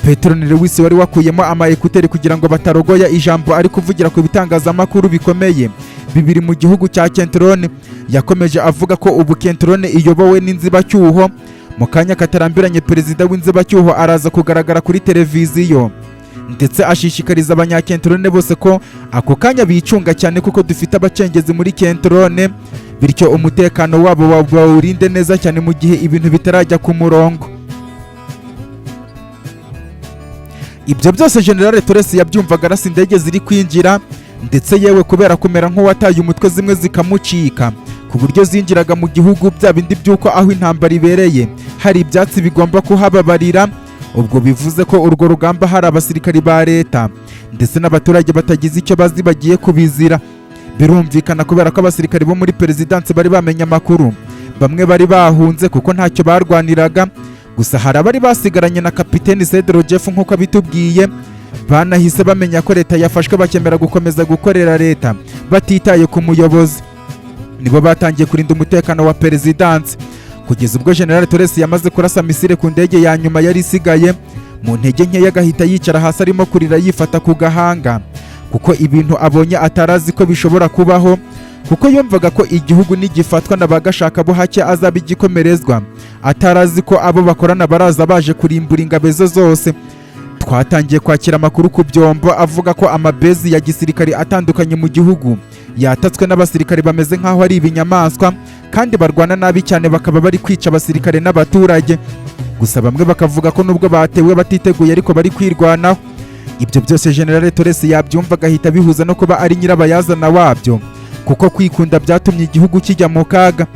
Speaker 1: Petronile Lewis wari wakuyemo ama-ekuteri kugira ngo batarogoya ijambo ari kuvugira ku bitangazamakuru bikomeye bibiri mu gihugu cya Kentorone, yakomeje avuga ko ubu Kentorone iyobowe n'inzibacyuho. Mu kanya katarambiranye perezida w'inzibacyuho araza kugaragara kuri televiziyo, ndetse ashishikariza abanyakentorone bose ko ako kanya bicunga cyane kuko dufite abacengezi muri Kentorone, bityo umutekano wabo bawurinde neza cyane mu gihe ibintu bitarajya ku murongo. Ibyo byose General Torres yabyumvaga arasa indege ziri kwinjira, ndetse yewe kubera kumera nk'uwataye umutwe zimwe zikamucika ku buryo zinjiraga mu gihugu bya bindi by'uko aho intambara ibereye hari ibyatsi bigomba kuhababarira. Ubwo bivuze ko urwo rugamba hari abasirikari ba leta ndetse n'abaturage batagize icyo bazi bagiye kubizira. Birumvikana kubera ko abasirikari bo muri perezidansi bari bamenye amakuru, bamwe bari bahunze kuko ntacyo barwaniraga, gusa hari abari basigaranye na Kapiteni Cedro Jeff nk'uko abitubwiye, banahise bamenya ko leta yafashwe bakemera gukomeza gukorera leta batitaye ku muyobozi. Nibo batangiye kurinda umutekano wa perezidansi kugeza ubwo General Torres yamaze kurasa misile ku ndege ya nyuma yari isigaye. Mu ntege nke agahita yicara hasi arimo kurira yifata ku gahanga kuko ibintu abonye atarazi ko bishobora kubaho, kuko yumvaga ko igihugu nigifatwa na bagashaka buhake azaba igikomerezwa, atarazi ko abo bakorana baraza baje kurimbura ingabo ze zose. Twatangiye kwakira amakuru ku byombo avuga ko amabezi ya gisirikare atandukanye mu gihugu yatatswe n'abasirikare bameze nk'aho ari ibinyamaswa kandi barwana nabi cyane, bakaba bari kwica abasirikare n'abaturage. Gusa bamwe bakavuga ko nubwo batewe batiteguye ariko bari kwirwanaho. Ibyo byose General Torres yabyumva agahita bihuza no kuba ari nyirabayazana wabyo, kuko kwikunda byatumye igihugu kijya mu kaga.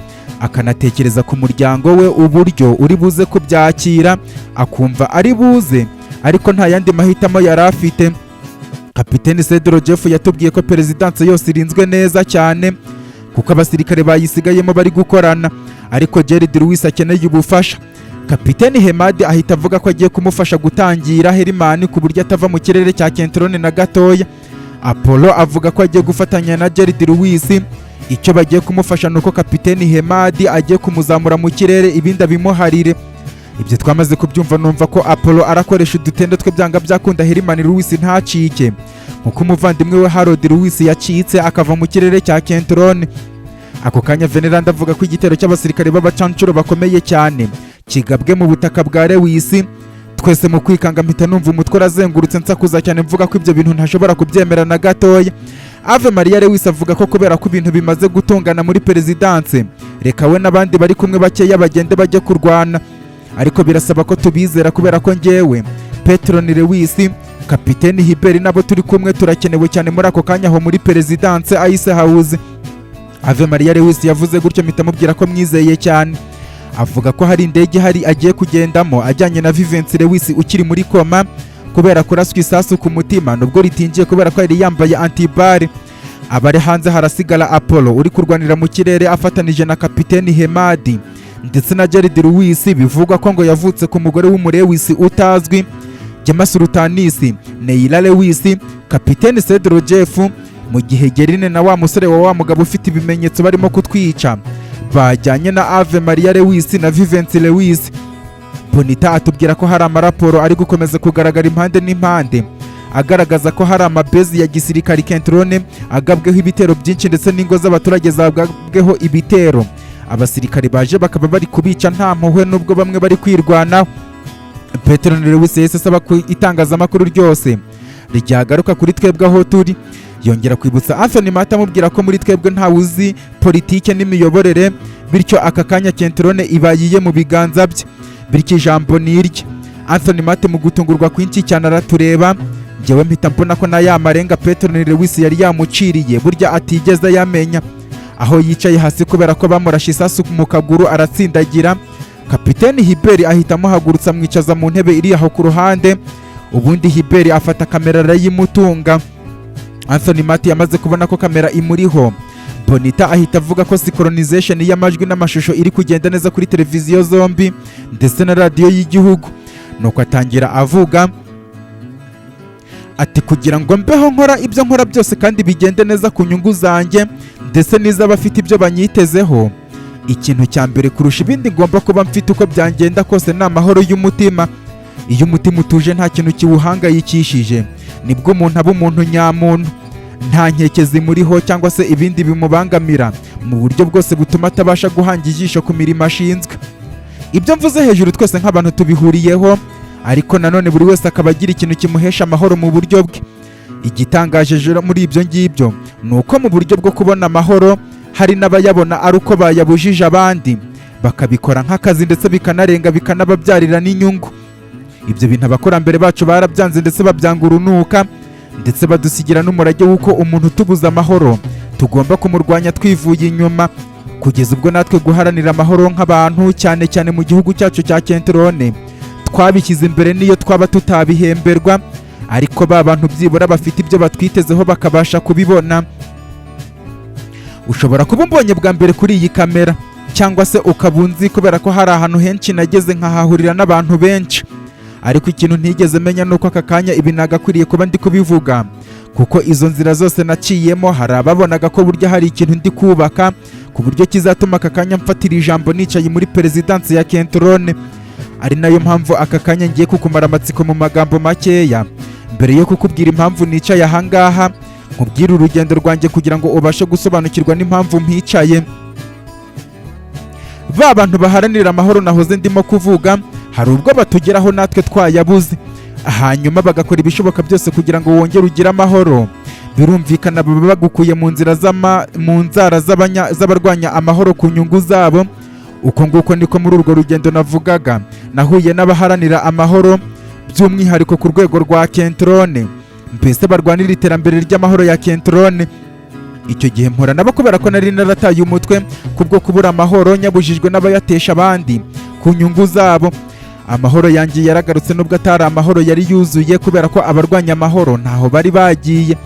Speaker 1: Akanatekereza ku muryango we uburyo uri buze kubyakira, akumva ari buze ariko nta yandi mahitamo yari afite. Kapiteni Cedro Jeff yatubwiye ko perezidansi yose irinzwe neza cyane kuko abasirikare bayisigayemo bari gukorana, ariko Gerald Lewis akeneye ubufasha. Kapiteni Hemadi ahita avuga ko agiye kumufasha gutangira Herman ku buryo atava mu kirere cya Kentorone na gatoya. Apollo avuga ko agiye gufatanya na Gerald Lewis, icyo bagiye kumufasha nuko Kapiteni Hemadi agiye kumuzamura mu kirere ibindi abimuharire. Ibyo twamaze kubyumva numva ko Apollo arakoresha udutendo twe byanga byakunda Herman Lewis ntacike nkuko umuvandimwe we Harold Lewis yacitse akava mu kirere cya Kentorone. Ako kanya Veneranda avuga ko igitero cy'abasirikare b'abacancuro bakomeye cyane kigabwe mu butaka bwa Lewis. Twese mu kwikanga mpita numva umutwe urazengurutse nsakuza cyane mvuga ko ibyo bintu ntashobora kubyemera na gatoya. Ave Maria Lewis avuga ko kubera ko ibintu bimaze gutungana muri perezidanse, reka we n'abandi bari kumwe bakeya bagende bajye kurwana, ariko birasaba ko tubizera kubera ko njyewe Petronile Lewis, Kapiteni Hiberi nabo turi kumwe turakenewe cyane muri ako kanya aho muri perezidanse Ice House. Ave Maria Lewis yavuze gutyo mpita mubwira ko mwizeye cyane. Avuga ko hari indege hari agiye kugendamo ajyanye na Vivence Lewis ukiri muri koma kubera kuraswa isasu ku mutima nubwo ritinjiye kubera ko yari yambaye antibare. Abari hanze harasigara Apollo uri kurwanira mu kirere afatanije na Kapiteni Hemadi ndetse na Gerald Lewis. Bivugwa ko ngo yavutse ku mugore w'umurewisi utazwi, Gemma Sultanis, Neila Lewis, Kapiteni Cedro Jeff, mu gihe Gerine na wa musore wa mugabo ufite ibimenyetso barimo kutwica bajyanye na Ave Maria Lewis na Vivens Lewis. Bonita atubwira ko hari amaraporo ari gukomeza kugaragara impande n'impande agaragaza ko hari amabezi ya gisirikari Kentrone agabweho ibitero byinshi ndetse n'ingo z'abaturage zagabweho ibitero. Abasirikari baje bakaba bari kubica nta mpuhwe nubwo bamwe bari kwirwanaho. Petronile Lewis yahise asaba ku itangazamakuru ryose ryagaruka kuri twebwe aho turi, yongera kwibutsa Anthony Mata amubwira ko muri twebwe ntawe uzi politike n'imiyoborere, bityo aka kanya Kentrone ibayiye mu biganza bye, bityo ijambo ni irye. Anthony Mata mu gutungurwa kwinshi cyane aratureba, njyewe mpita mbona ko na ya marenga Petronile Lewis yari yamuciriye burya atigeze yamenya, aho yicaye hasi kubera ko bamurashe isasu mu kaguru aratsindagira. Kapiteni Hiberi ahita amuhagurutsa amwicaza mu ntebe iri aho ku ruhande, ubundi Hiberi afata kamera arayimutunga. Anthony Mata yamaze kubona ko kamera imuriho, Bonita ahita avuga ko synchronization y'amajwi n'amashusho iri kugenda neza kuri televiziyo zombi ndetse na radiyo y'igihugu. Nuko atangira avuga ati kugira ngo mbeho nkora ibyo nkora byose kandi bigende neza ku nyungu zanjye ndetse n'iz'abafite ibyo banyitezeho, ikintu cya mbere kurusha ibindi ngomba kuba mfite uko byangenda kose ni amahoro y'umutima. Iyo umutima utuje nta kintu kiwuhangayikishije, nibwo umuntu aba umuntu nyamuntu, nta nkeke zimuriho cyangwa se ibindi bimubangamira mu buryo bwose butuma atabasha guhanga ijisho ku mirimo ashinzwe. Ibyo mvuze hejuru twese nk'abantu tubihuriyeho, ariko nanone buri wese akaba agira ikintu kimuhesha amahoro mu buryo bwe. Igitangaje muri ibyo ngibyo ni uko mu buryo bwo kubona amahoro hari n'abayabona ari uko bayabujije abandi, bakabikora nk'akazi ndetse bikanarenga bikanababyarira n'inyungu. Ibyo bintu abakurambere bacu barabyanze ndetse babyanga urunuka, ndetse badusigira n'umurage w'uko umuntu utubuza amahoro tugomba kumurwanya twivuye inyuma, kugeza ubwo natwe guharanira amahoro nk'abantu cyane cyane mu gihugu cyacu cya Kentrone twabishyize imbere n'iyo twaba tutabihemberwa, ariko ba bantu byibura bafite ibyo batwitezeho bakabasha kubibona. Ushobora kuba umbonye bwa mbere kuri iyi kamera cyangwa se ukaba unzi kubera ko hari ahantu henshi nageze nkahahurira n'abantu benshi, ariko ikintu ntigeze menya nuko aka kanya ibi nagakwiriye kuba ndi kubivuga, kuko izo nzira zose naciyemo hari ababonaga ko burya hari ikintu ndi kubaka ku buryo kizatuma aka kanya mfatira ijambo nicaye muri perezidansi ya Kentrone. Ari nayo mpamvu aka kanya ngiye kukumara amatsiko mu magambo makeya. Mbere yo kukubwira impamvu nicaye ahangaha, nkubwire urugendo rwanjye kugira ngo ubashe gusobanukirwa n'impamvu mpicaye. Ba bantu baharanira amahoro nahoze ndimo kuvuga, hari ubwo batugeraho natwe twayabuze, hanyuma bagakora ibishoboka byose kugira ngo wongere ugire amahoro. Birumvikana baba bagukuye mu nzara z'abarwanya amahoro ku nyungu zabo. Uko nguko niko muri urwo rugendo navugaga nahuye n'abaharanira amahoro, by'umwihariko ku rwego rwa Kentrone, mbese barwanira iterambere ry'amahoro ya Kentrone. Icyo gihe mpora nabo kubera ko nari narataye umutwe kubwo kubura amahoro nyabujijwe n'abayatesha abandi ku nyungu zabo. Amahoro yanjye yaragarutse nubwo atari amahoro yari yuzuye kubera ko abarwanya amahoro ntaho bari bagiye,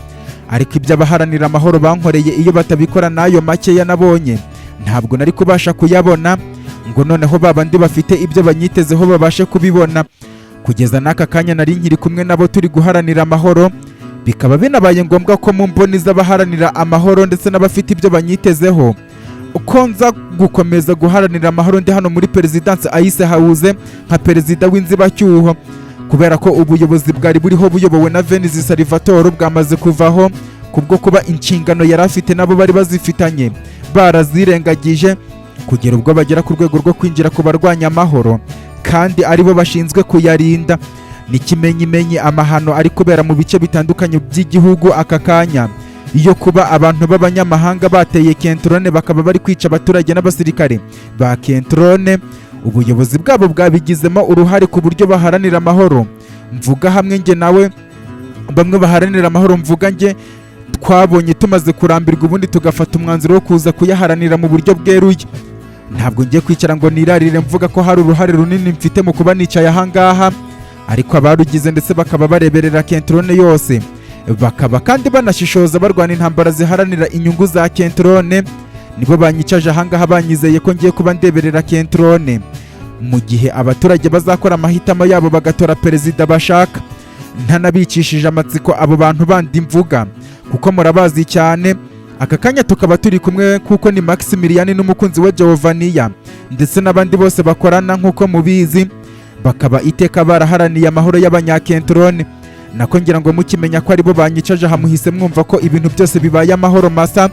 Speaker 1: ariko ibyo abaharanira amahoro bankoreye iyo batabikora n'ayo makeya nabonye ntabwo nari kubasha kuyabona ngo noneho babandi bafite ibyo banyitezeho babashe kubibona. Kugeza n'aka kanya nari nkiri kumwe nabo turi guharanira amahoro, bikaba binabaye ngombwa ko mu mboni z'abaharanira amahoro ndetse n'abafite ibyo banyitezeho uko nza gukomeza guharanira amahoro ndi hano muri perezidansi Ayise Hawuze nka perezida w'inzibacyuho, kubera ko ubuyobozi bwari buriho buyobowe na Venizi Salvatore bwamaze kuvaho kubwo kuba inshingano yari afite nabo bari bazifitanye barazirengagije, kugera ubwo bagera ku rwego rwo kwinjira ku barwanya amahoro kandi aribo bashinzwe kuyarinda. N'ikimenyimenyi amahano ari kubera mu bice bitandukanye by'igihugu aka kanya, iyo kuba abantu b'abanyamahanga bateye Kentrone bakaba bari kwica abaturage n'abasirikare ba Kentrone, ubuyobozi bwabo bwabigizemo uruhare ku buryo baharanira amahoro. Mvuga hamwe nge nawe bamwe baharanira amahoro mvuga nge twabonye tumaze kurambirwa, ubundi tugafata umwanzuro wo kuza kuyaharanira mu buryo bweruye. Ntabwo ngiye kwicara ngo nirarire mvuga ko hari uruhare runini mfite mu kuba nicaye ahangaha, ariko abarugize ndetse bakaba bareberera Kentrone yose, bakaba kandi banashishoza barwana intambara ziharanira inyungu za Kentrone, nibo banyicaje ahangaha banyizeye ko ngiye kuba ndeberera Kentrone mu gihe abaturage bazakora amahitamo yabo bagatora perezida bashaka. Ntanabicishije amatsiko abo bantu bandi mvuga, kuko murabazi cyane, aka kanya tukaba turi kumwe kuko ni Maximilian n'umukunzi we Giovannia ndetse n'abandi bose bakorana nk'uko mubizi, bakaba iteka baraharaniye amahoro y'abanyakentrone. Nako ngira ngo mukimenya ko aribo banyicaje hamuhise mwumva ko ibintu byose bibaye amahoro masa,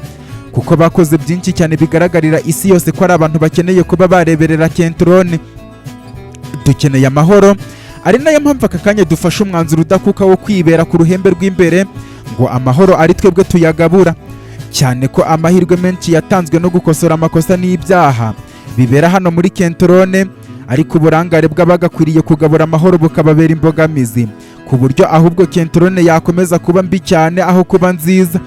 Speaker 1: kuko bakoze byinshi cyane bigaragarira isi yose ko ari abantu bakeneye kuba bareberera kentrone. Dukeneye amahoro, ari nayo mpamvu aka kanya dufashe umwanzuro udakuka wo kwibera ku ruhembe rw'imbere ngo amahoro ari twebwe tuyagabura, cyane ko amahirwe menshi yatanzwe no gukosora amakosa n'ibyaha bibera hano muri kentrone, ariko uburangare bw'abagakwiriye kugabura amahoro bukababera imbogamizi, ku buryo ahubwo kentrone yakomeza kuba mbi cyane aho kuba nziza.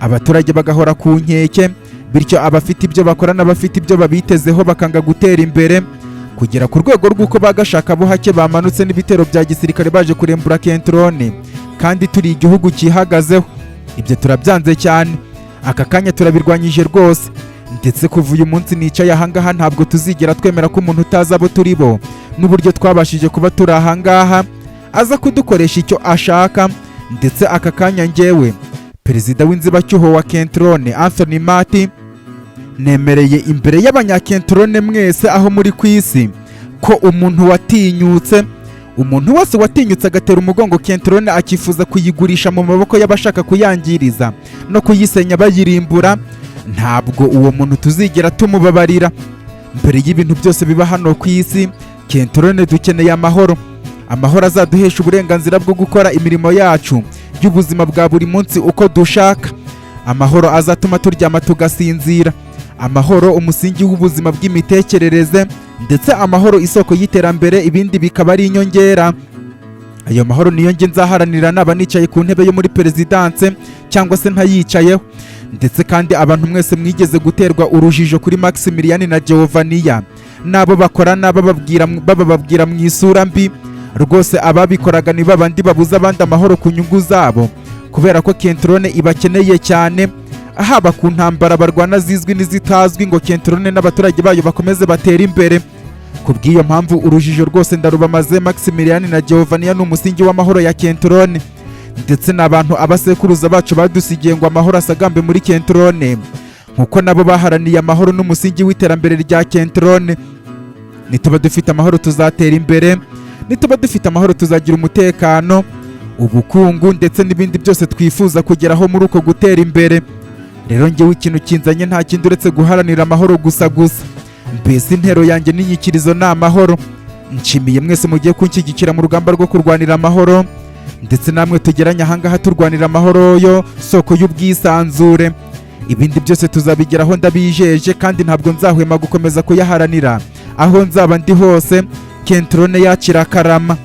Speaker 1: Abaturage bagahora ku nkeke, bityo abafite ibyo bakora n'abafite ibyo babitezeho bakanga gutera imbere, kugera ku rwego rw'uko bagashaka buhake bamanutse n'ibitero bya gisirikare baje kurembura kentrone, kandi turi igihugu cyihagazeho. Ibyo turabyanze cyane, aka kanya turabirwanyije rwose, ndetse kuva uyu munsi nicaye ahangaha ntabwo tuzigera twemera ko umuntu utazi abo turi bo n'uburyo twabashije kuba turi ahangaha aza kudukoresha icyo ashaka. Ndetse aka kanya njyewe perezida w'inzibacyuho wa kentrone Anthony Mati nemereye imbere y'abanyakentrone mwese aho muri ku isi ko umuntu watinyutse, umuntu wese watinyutse agatera umugongo kentrone akifuza kuyigurisha mu maboko y'abashaka kuyangiriza no kuyisenya bayirimbura, ntabwo uwo muntu tuzigera tumubabarira. Mbere y'ibintu byose biba hano ku isi, kentrone dukeneye amahoro. Amahoro azaduhesha uburenganzira bwo gukora imirimo yacu y'ubuzima bwa buri munsi uko dushaka. Amahoro azatuma turyama tugasinzira. Amahoro umusingi w'ubuzima bw'imitekerereze, ndetse amahoro isoko y'iterambere, ibindi bikaba ari inyongera. Ayo mahoro niyo nge nzaharanira naba nicaye ku ntebe yo muri perezidanse cyangwa se ntayicayeho. Ndetse kandi abantu mwese mwigeze guterwa urujijo kuri Maximilian na Giovannia nabo bakorana bababwira mu isura mbi, rwose ababikoraga ni babandi babuza abandi amahoro ku nyungu zabo, kubera ko kentrone ibakeneye cyane, haba ku ntambara barwana zizwi n'izitazwi ngo kentrone n'abaturage bayo bakomeze batera imbere. Ku bw'iyo mpamvu urujijo rwose ndarubamaze. Maximilian na Giovannia ni umusingi w'amahoro ya kentrone, ndetse n'abantu abasekuruza bacu badusigiye ngo amahoro asagambe muri kentrone, nk'uko nabo baharaniye amahoro n'umusingi w'iterambere rya kentrone. Nituba dufite amahoro tuzatera imbere, nituba dufite amahoro tuzagira umutekano, ubukungu ndetse n'ibindi byose twifuza kugeraho muri uko gutera imbere. Rero njyewe ikintu kinzanye nta kindi uretse guharanira amahoro gusa. Mbese intero yanjye n'inyikirizo ni amahoro. Nshimiye mwese mugiye kunshyigikira mu rugamba rwo kurwanira amahoro, ndetse namwe tugeranye ahangaha turwanira amahoro yo soko y'ubwisanzure. Ibindi byose tuzabigeraho ndabijeje, kandi ntabwo nzahwema gukomeza kuyaharanira aho nzaba ndi hose. Kentrone yacu irakarama.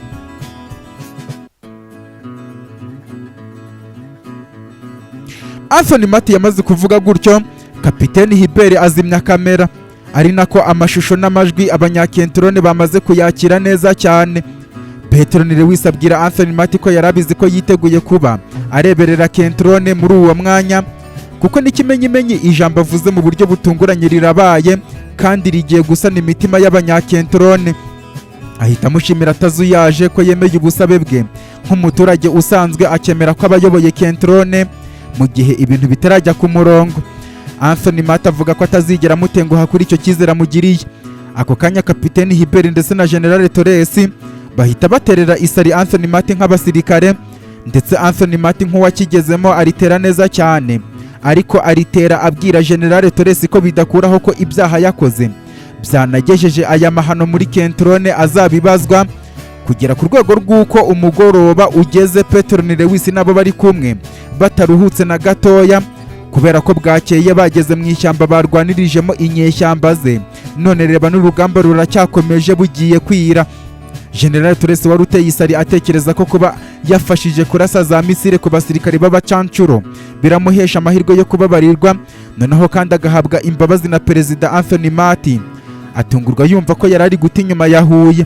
Speaker 1: Anthony Mati yamaze kuvuga gutyo, Kapiteni Hibert azimya kamera, ari nako amashusho n'amajwi abanyakentrone bamaze kuyakira neza cyane. Petero Lewis abwira Anthony Mati ko yarabizi ko yiteguye kuba areberera kentrone muri uwo mwanya, kuko n'ikimenyimenyi ijambo avuze mu buryo butunguranye rirabaye kandi rigiye gusana imitima y'abanyakentrone. Ahita amushimira atazuyaje ko yemeye ubusabe bwe nk'umuturage usanzwe, akemera ko abayoboye kentrone mu gihe ibintu bitarajya ku murongo. Anthony Mati avuga ko atazigera amutenguha kuri icyo cyizere amugiriye. Ako kanya Kapiteni Hibert ndetse na General Torres bahita baterera isari Anthony Mati nk'abasirikare, ndetse Anthony Mati nk'uwakigezemo aritera neza cyane, ariko aritera abwira General Torres ko bidakuraho ko ibyaha yakoze byanagejeje aya mahano muri kentrone azabibazwa, kugera ku rwego rw'uko umugoroba ugeze Petero Lewis nabo bari kumwe bataruhutse na gatoya, kubera ko bwakeye bageze mu ishyamba barwanirijemo inyeshyamba ze. None reba n'urugamba ruracyakomeje bugiye kwira. General Torres wari uteye isari atekereza ko kuba yafashije kurasa za misile ku basirikari b'abacancuro biramuhesha amahirwe yo kubabarirwa, noneho kandi agahabwa imbabazi na Perezida Anthony Mati. Atungurwa yumva ko yari ari guta inyuma ya Huye.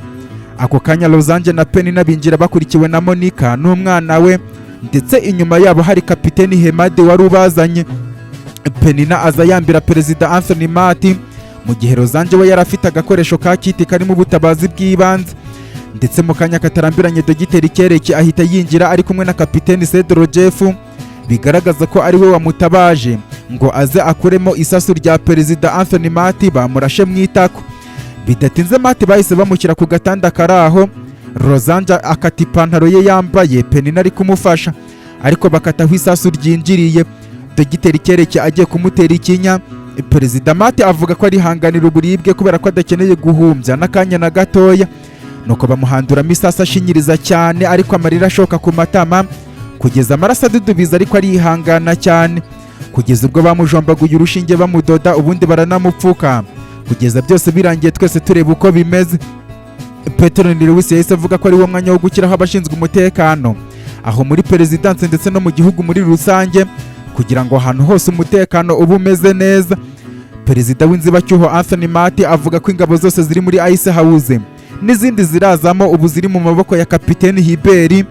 Speaker 1: Ako kanya Losange na Penina binjira bakurikiwe na Monica n'umwana we, ndetse inyuma yabo hari Kapiteni Hemade wari ubazanye. Penina aza yambira Perezida Anthony Mati, mu gihe Losange we yari afite agakoresho ka kiti karimo ubutabazi bw'ibanze. Ndetse mu kanya katarambiranye Dogiteri Kereki ahita yinjira ari kumwe na Kapiteni Cedro Jeff, bigaragaza ko ari we wamutabaje ngo aze akuremo isasu rya perezida Anthony Mati bamurashe mu itako. Bidatinze Mati bahise bamushyira ku gatanda kari aho. Rozanja akata ipantaro ye yambaye, Penina ari kumufasha, ariko bakataho isasu ryinjiriye. Dogiteri Kereke agiye kumutera ikinya. Perezida Mati avuga ko arihanganira uburibwe kubera ko adakeneye guhumbya n'akanya na gatoya, nuko bamuhanduramo isasu ashinyiriza cyane, ariko amarira ashoka ku matama kugeza amaraso adudubiza, ariko arihangana cyane kugeza ubwo bamujombaguye urushinge bamudoda, ubundi baranamupfuka. Kugeza byose birangiye twese tureba uko bimeze, Petronile Lewis yahise avuga ko ari wo mwanya wo gushyiraho abashinzwe umutekano aho muri perezidansi ndetse no mu gihugu muri rusange, kugira ngo ahantu hose umutekano uba umeze neza. Perezida w'inzibacyuho Anthony Mati avuga ko ingabo zose ziri muri Ice House n'izindi zirazamo ubu ziri mu maboko ya Kapiteni Hiberi,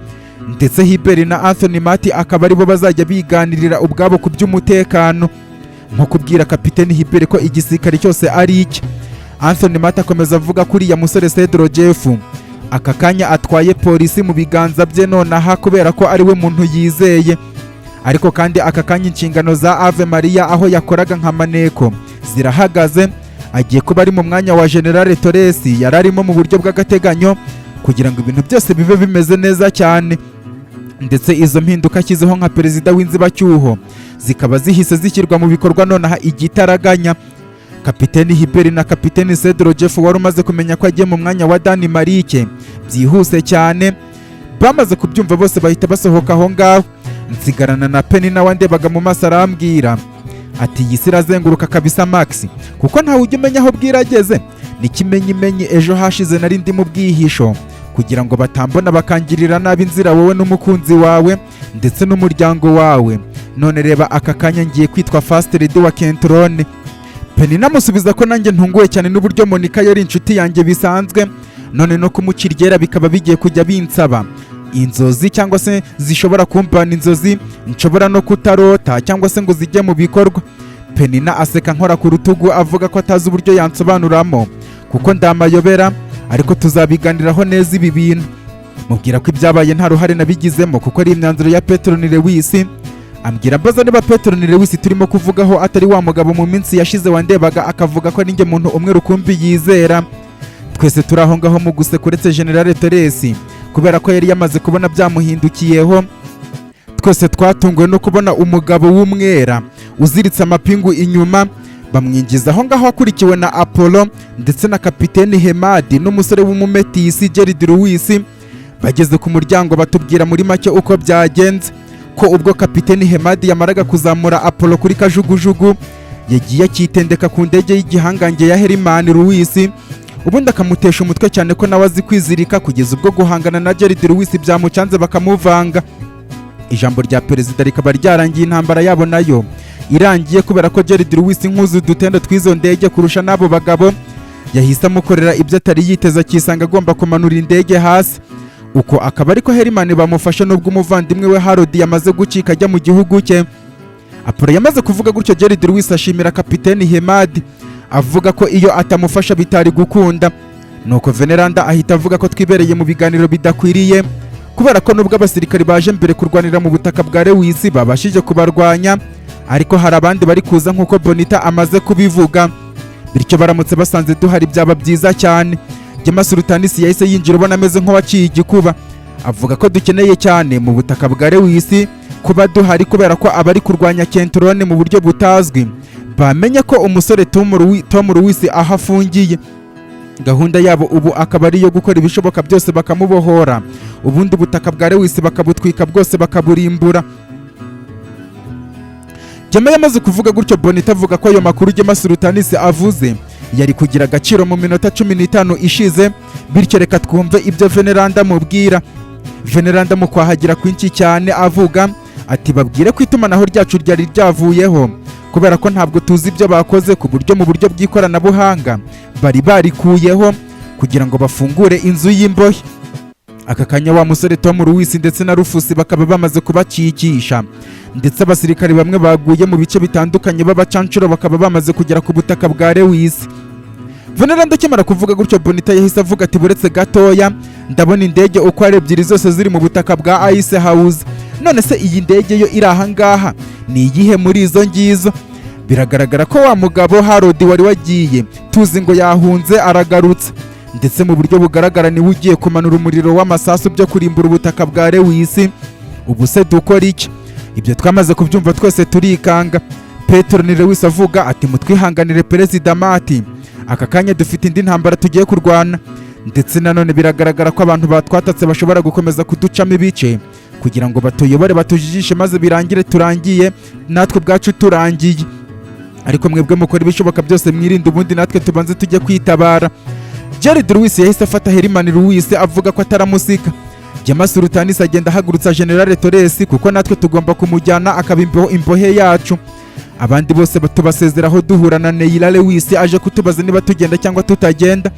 Speaker 1: ndetse Hiberi na Anthony Mati akaba aribo bazajya biganirira ubwabo ku by'umutekano, nko kubwira Kapiteni Hiberi ko igisirikare cyose ari icye. Anthony Mati akomeza avuga ko uriya musore Cedro Jeff aka kanya atwaye polisi mu biganza bye nonaha kubera ko ari we muntu yizeye, ariko kandi aka kanya inshingano za Ave Maria aho yakoraga nka maneko zirahagaze. Agiye kuba ari mu mwanya wa General Torres yari arimo mu buryo bw'agateganyo kugira ngo ibintu byose bibe bimeze neza cyane. Ndetse izo mpinduka ashyizeho nka perezida w'inzibacyuho zikaba zihise zishyirwa mu bikorwa nonaha igitaraganya. Kapiteni Hiberi na Kapiteni Cedro Jeff wari umaze kumenya ko agiye mu mwanya wa Dani Marike byihuse cyane. Bamaze kubyumva bose bahita basohoka aho ngaho, nsigarana na Penina wandebaga mu maso arambwira ati iyi si irazenguruka kabisa Max, kuko ntawe ujya umenya aho bwirageze. N'ikimenyimenyi ejo hashize nari ndi mu bwihisho kugira ngo batambona bakangirira nabi inzira wowe n'umukunzi wawe ndetse n'umuryango wawe, none reba aka kanya ngiye kwitwa First Lady wa Kentrone. Penina amusubiza ko nanjye ntunguwe cyane n'uburyo Monica yari inshuti yanjye bisanzwe, none no kumuciryera bikaba bigiye kujya binsaba inzozi cyangwa se zishobora kumbana inzozi nshobora no kutarota cyangwa se ngo zijye mu bikorwa. Penina aseka nkora ku rutugu avuga ko atazi uburyo yansobanuramo kuko ndamayobera, ariko tuzabiganiraho neza ibi bintu. Mubwira ko ibyabaye nta ruhare nabigizemo kuko ari imyanzuro ya Petronile Lewis. Ambwira mbaza niba Petronile Lewis turimo kuvugaho atari wa mugabo mu minsi yashize wandebaga akavuga ko ninjye muntu umwe rukumbi yizera. Twese turi aho ngaho mu guseka uretse General Torres kubera ko yari yamaze kubona byamuhindukiyeho. Twese twatunguwe no kubona umugabo w'umwera uziritse amapingu inyuma, bamwinjiza aho ngaho akurikiwe na Apollo ndetse na Kapiteni Hemadi n'umusore w'umumetisi Gerard Lewis. Bageze ku muryango batubwira muri make uko byagenze, ko ubwo Kapiteni Hemadi yamaraga kuzamura Apollo kuri kajugujugu yagiye akitendeka ku ndege y'igihangange ya Herman Lewis, ubundi akamutesha umutwe cyane ko nawe azi kwizirika, kugeza ubwo guhangana na Gerard Lewis byamucanze bakamuvanga. Ijambo rya perezida rikaba ryarangiye intambara yabo nayo irangiye kubera ko Gerard Lewis nkuzu udutendo tw'izo ndege kurusha n'abo bagabo yahise amukorera ibyo atari yiteza, akisanga agomba kumanura indege hasi. Uko akaba ariko Herman bamufasha nubwo umuvandimwe we Harold yamaze gucika ajya mu gihugu cye. Apollo yamaze kuvuga gutyo Gerard Lewis ashimira Kapiteni Hemadi avuga ko iyo atamufasha bitari gukunda. Nuko Veneranda ahita avuga ko twibereye mu biganiro bidakwiriye kubera ko nubwo abasirikari baje mbere kurwanira mu butaka bwa Lewis babashije kubarwanya, ariko hari abandi bari kuza nk'uko Bonita amaze kubivuga, bityo baramutse basanze duhari byaba byiza cyane. Jema Sultanisi yahise yinjira ubona ameze nk'uwaciye igikuba, avuga ko dukeneye cyane mu butaka bwa Lewis kuba duhari kubera ko abari kurwanya Kentrone mu buryo butazwi bamenye ko umusore Tom Lewis aho afungiye. Gahunda yabo ubu akaba ari iyo gukora ibishoboka byose bakamubohora, ubundi ubutaka bwa Lewis bakabutwika bwose bakaburimbura. Jema yamaze kuvuga gutyo Bonita avuga ko ayo makuru Jema Sultanisi avuze yari kugira agaciro mu minota 15 ishize, bityo reka twumve ibyo Veneranda mubwira. Veneranda mu kwahagira kwinshi cyane avuga ati babwire ko itumanaho ryacu ryari ryavuyeho kubera ko ntabwo tuzi ibyo bakoze, ku buryo mu buryo bw'ikoranabuhanga bari barikuyeho kugira ngo bafungure inzu y'imbohe. Aka kanya wa musore Tom Lewis ndetse na Rufus bakaba bamaze kubacikisha, ndetse abasirikari bamwe baguye mu bice bitandukanye b'abacancuro bakaba bamaze kugera ku butaka bwa Lewis. Veneranda akimara kuvuga gutyo Bonita yahise avuga ati buretse gatoya ndabona indege uko ari ebyiri zose ziri mu butaka bwa Ice House. None se iyi ndege yo iri aha ngaha ni iyihe muri izo ngizo? Biragaragara ko wa mugabo Harodi wari wagiye tuzi ngo yahunze aragarutse, ndetse mu buryo bugaragara niwe ugiye kumanura umuriro w'amasasu byo kurimbura ubutaka bwa Lewisi. Ubu se dukora iki? Ibyo twamaze kubyumva twese turikanga. Petero ni Lewisi avuga ati mutwihanganire Perezida Mati, aka kanya dufite indi ntambara tugiye kurwana, ndetse nanone biragaragara ko abantu batwatatse bashobora gukomeza kuducamo ibice kugira ngo batuyobore batujijishe maze birangire turangiye natwe bwacu turangiye. Ariko mwebwe mukora ibishoboka byose mwirinde, ubundi natwe tubanze tujye kwitabara. Jared Lewis yahise afata Herman Lewis avuga ko ataramusika. James Sultanis agenda ahagurutsa General Torres kuko natwe tugomba kumujyana akaba imbohe yacu. Abandi bose batubasezeraho duhura na Neila Lewis aje kutubaza niba tugenda cyangwa tutagenda.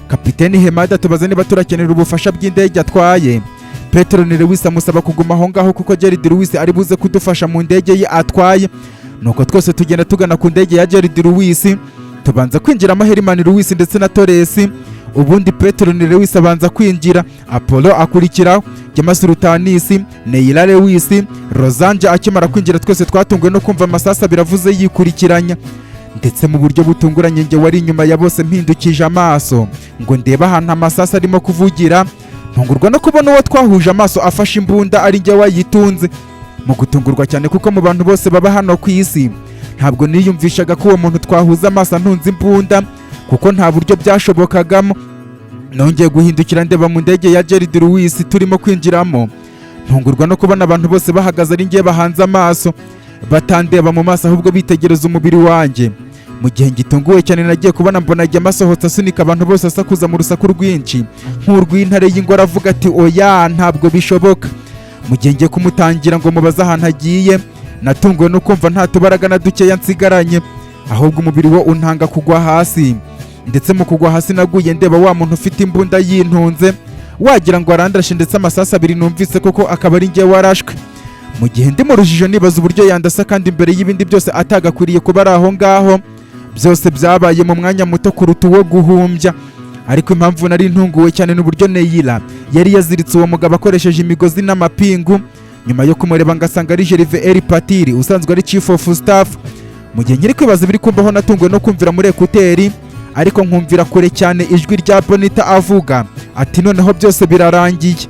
Speaker 1: Kapiteni Hemada tubaza niba turakenera ubufasha bw'indege atwaye. Petero ni Lewis amusaba kuguma aho ngaho kuko Jared Lewis ari buze kudufasha mu ndege ye atwaye. Nuko twese tugenda tugana ku ndege ya Jared Lewis, tubanza kwinjiramo Herman Lewis ndetse na Torres. Ubundi Petero ni Lewis abanza kwinjira, Apollo akurikiraho, James Sultanis, Neila Lewis, Rosanje akimara kwinjira twese twatunguwe no kumva amasasa biravuze yikurikiranya. Ndetse mu buryo butunguranye njye wari inyuma ya bose mpindukije amaso ngo ndeba ahantu amasasa arimo kuvugira, ntungurwa no kubona uwo twahuje amaso afashe imbunda ari njye wayitunze. Mu gutungurwa cyane kuko mu bantu bose baba hano ku isi ntabwo niyumvishaga ko uwo muntu twahuza amaso ntunze imbunda, kuko nta buryo byashobokagamo. Nongeye guhindukira ndeba mu ndege ya Jared Lewis turimo kwinjiramo, ntungurwa no kubona abantu bose bahagaze ari njye bahanze amaso, batandeba mu maso ahubwo bitegereza umubiri wanjye. Mu gihe ngitunguwe cyane nagiye kubona mbona ajya amasohotse asunika abantu bose asakuza mu rusaku rwinshi nk'urw'intare y'ingore avuga ati oya ntabwo bishoboka. Mu gihe ngiye kumutangira ngo mubaze ahantu agiye, natunguwe no kumva nta tubaraga na dukeya nsigaranye, ahubwo umubiri wo untanga kugwa hasi. Ndetse mu kugwa hasi naguye ndeba wa muntu ufite imbunda yintunze wagira ngo arandarashe, ndetse amasasu abiri numvise koko akaba ari njye warashwe. Mu gihe ndi mu rujijo nibaza uburyo yandasa kandi imbere y'ibindi byose atagakwiriye kuba ari aho ngaho, byose byabaye mu mwanya muto kuruta uwo guhumbya. Ariko impamvu nari ntunguwe cyane n'uburyo Neila yari yaziritse uwo mugabo akoresheje imigozi n'amapingu, nyuma yo kumureba ngasanga ari Gervais Patiri usanzwe ari Chief of Staff. Mu gihe nkiri kwibaza ibiri kumbaho natunguwe no kumvira muri ekuteri, ariko nkumvira kure cyane ijwi rya Bonita avuga ati noneho byose birarangiye.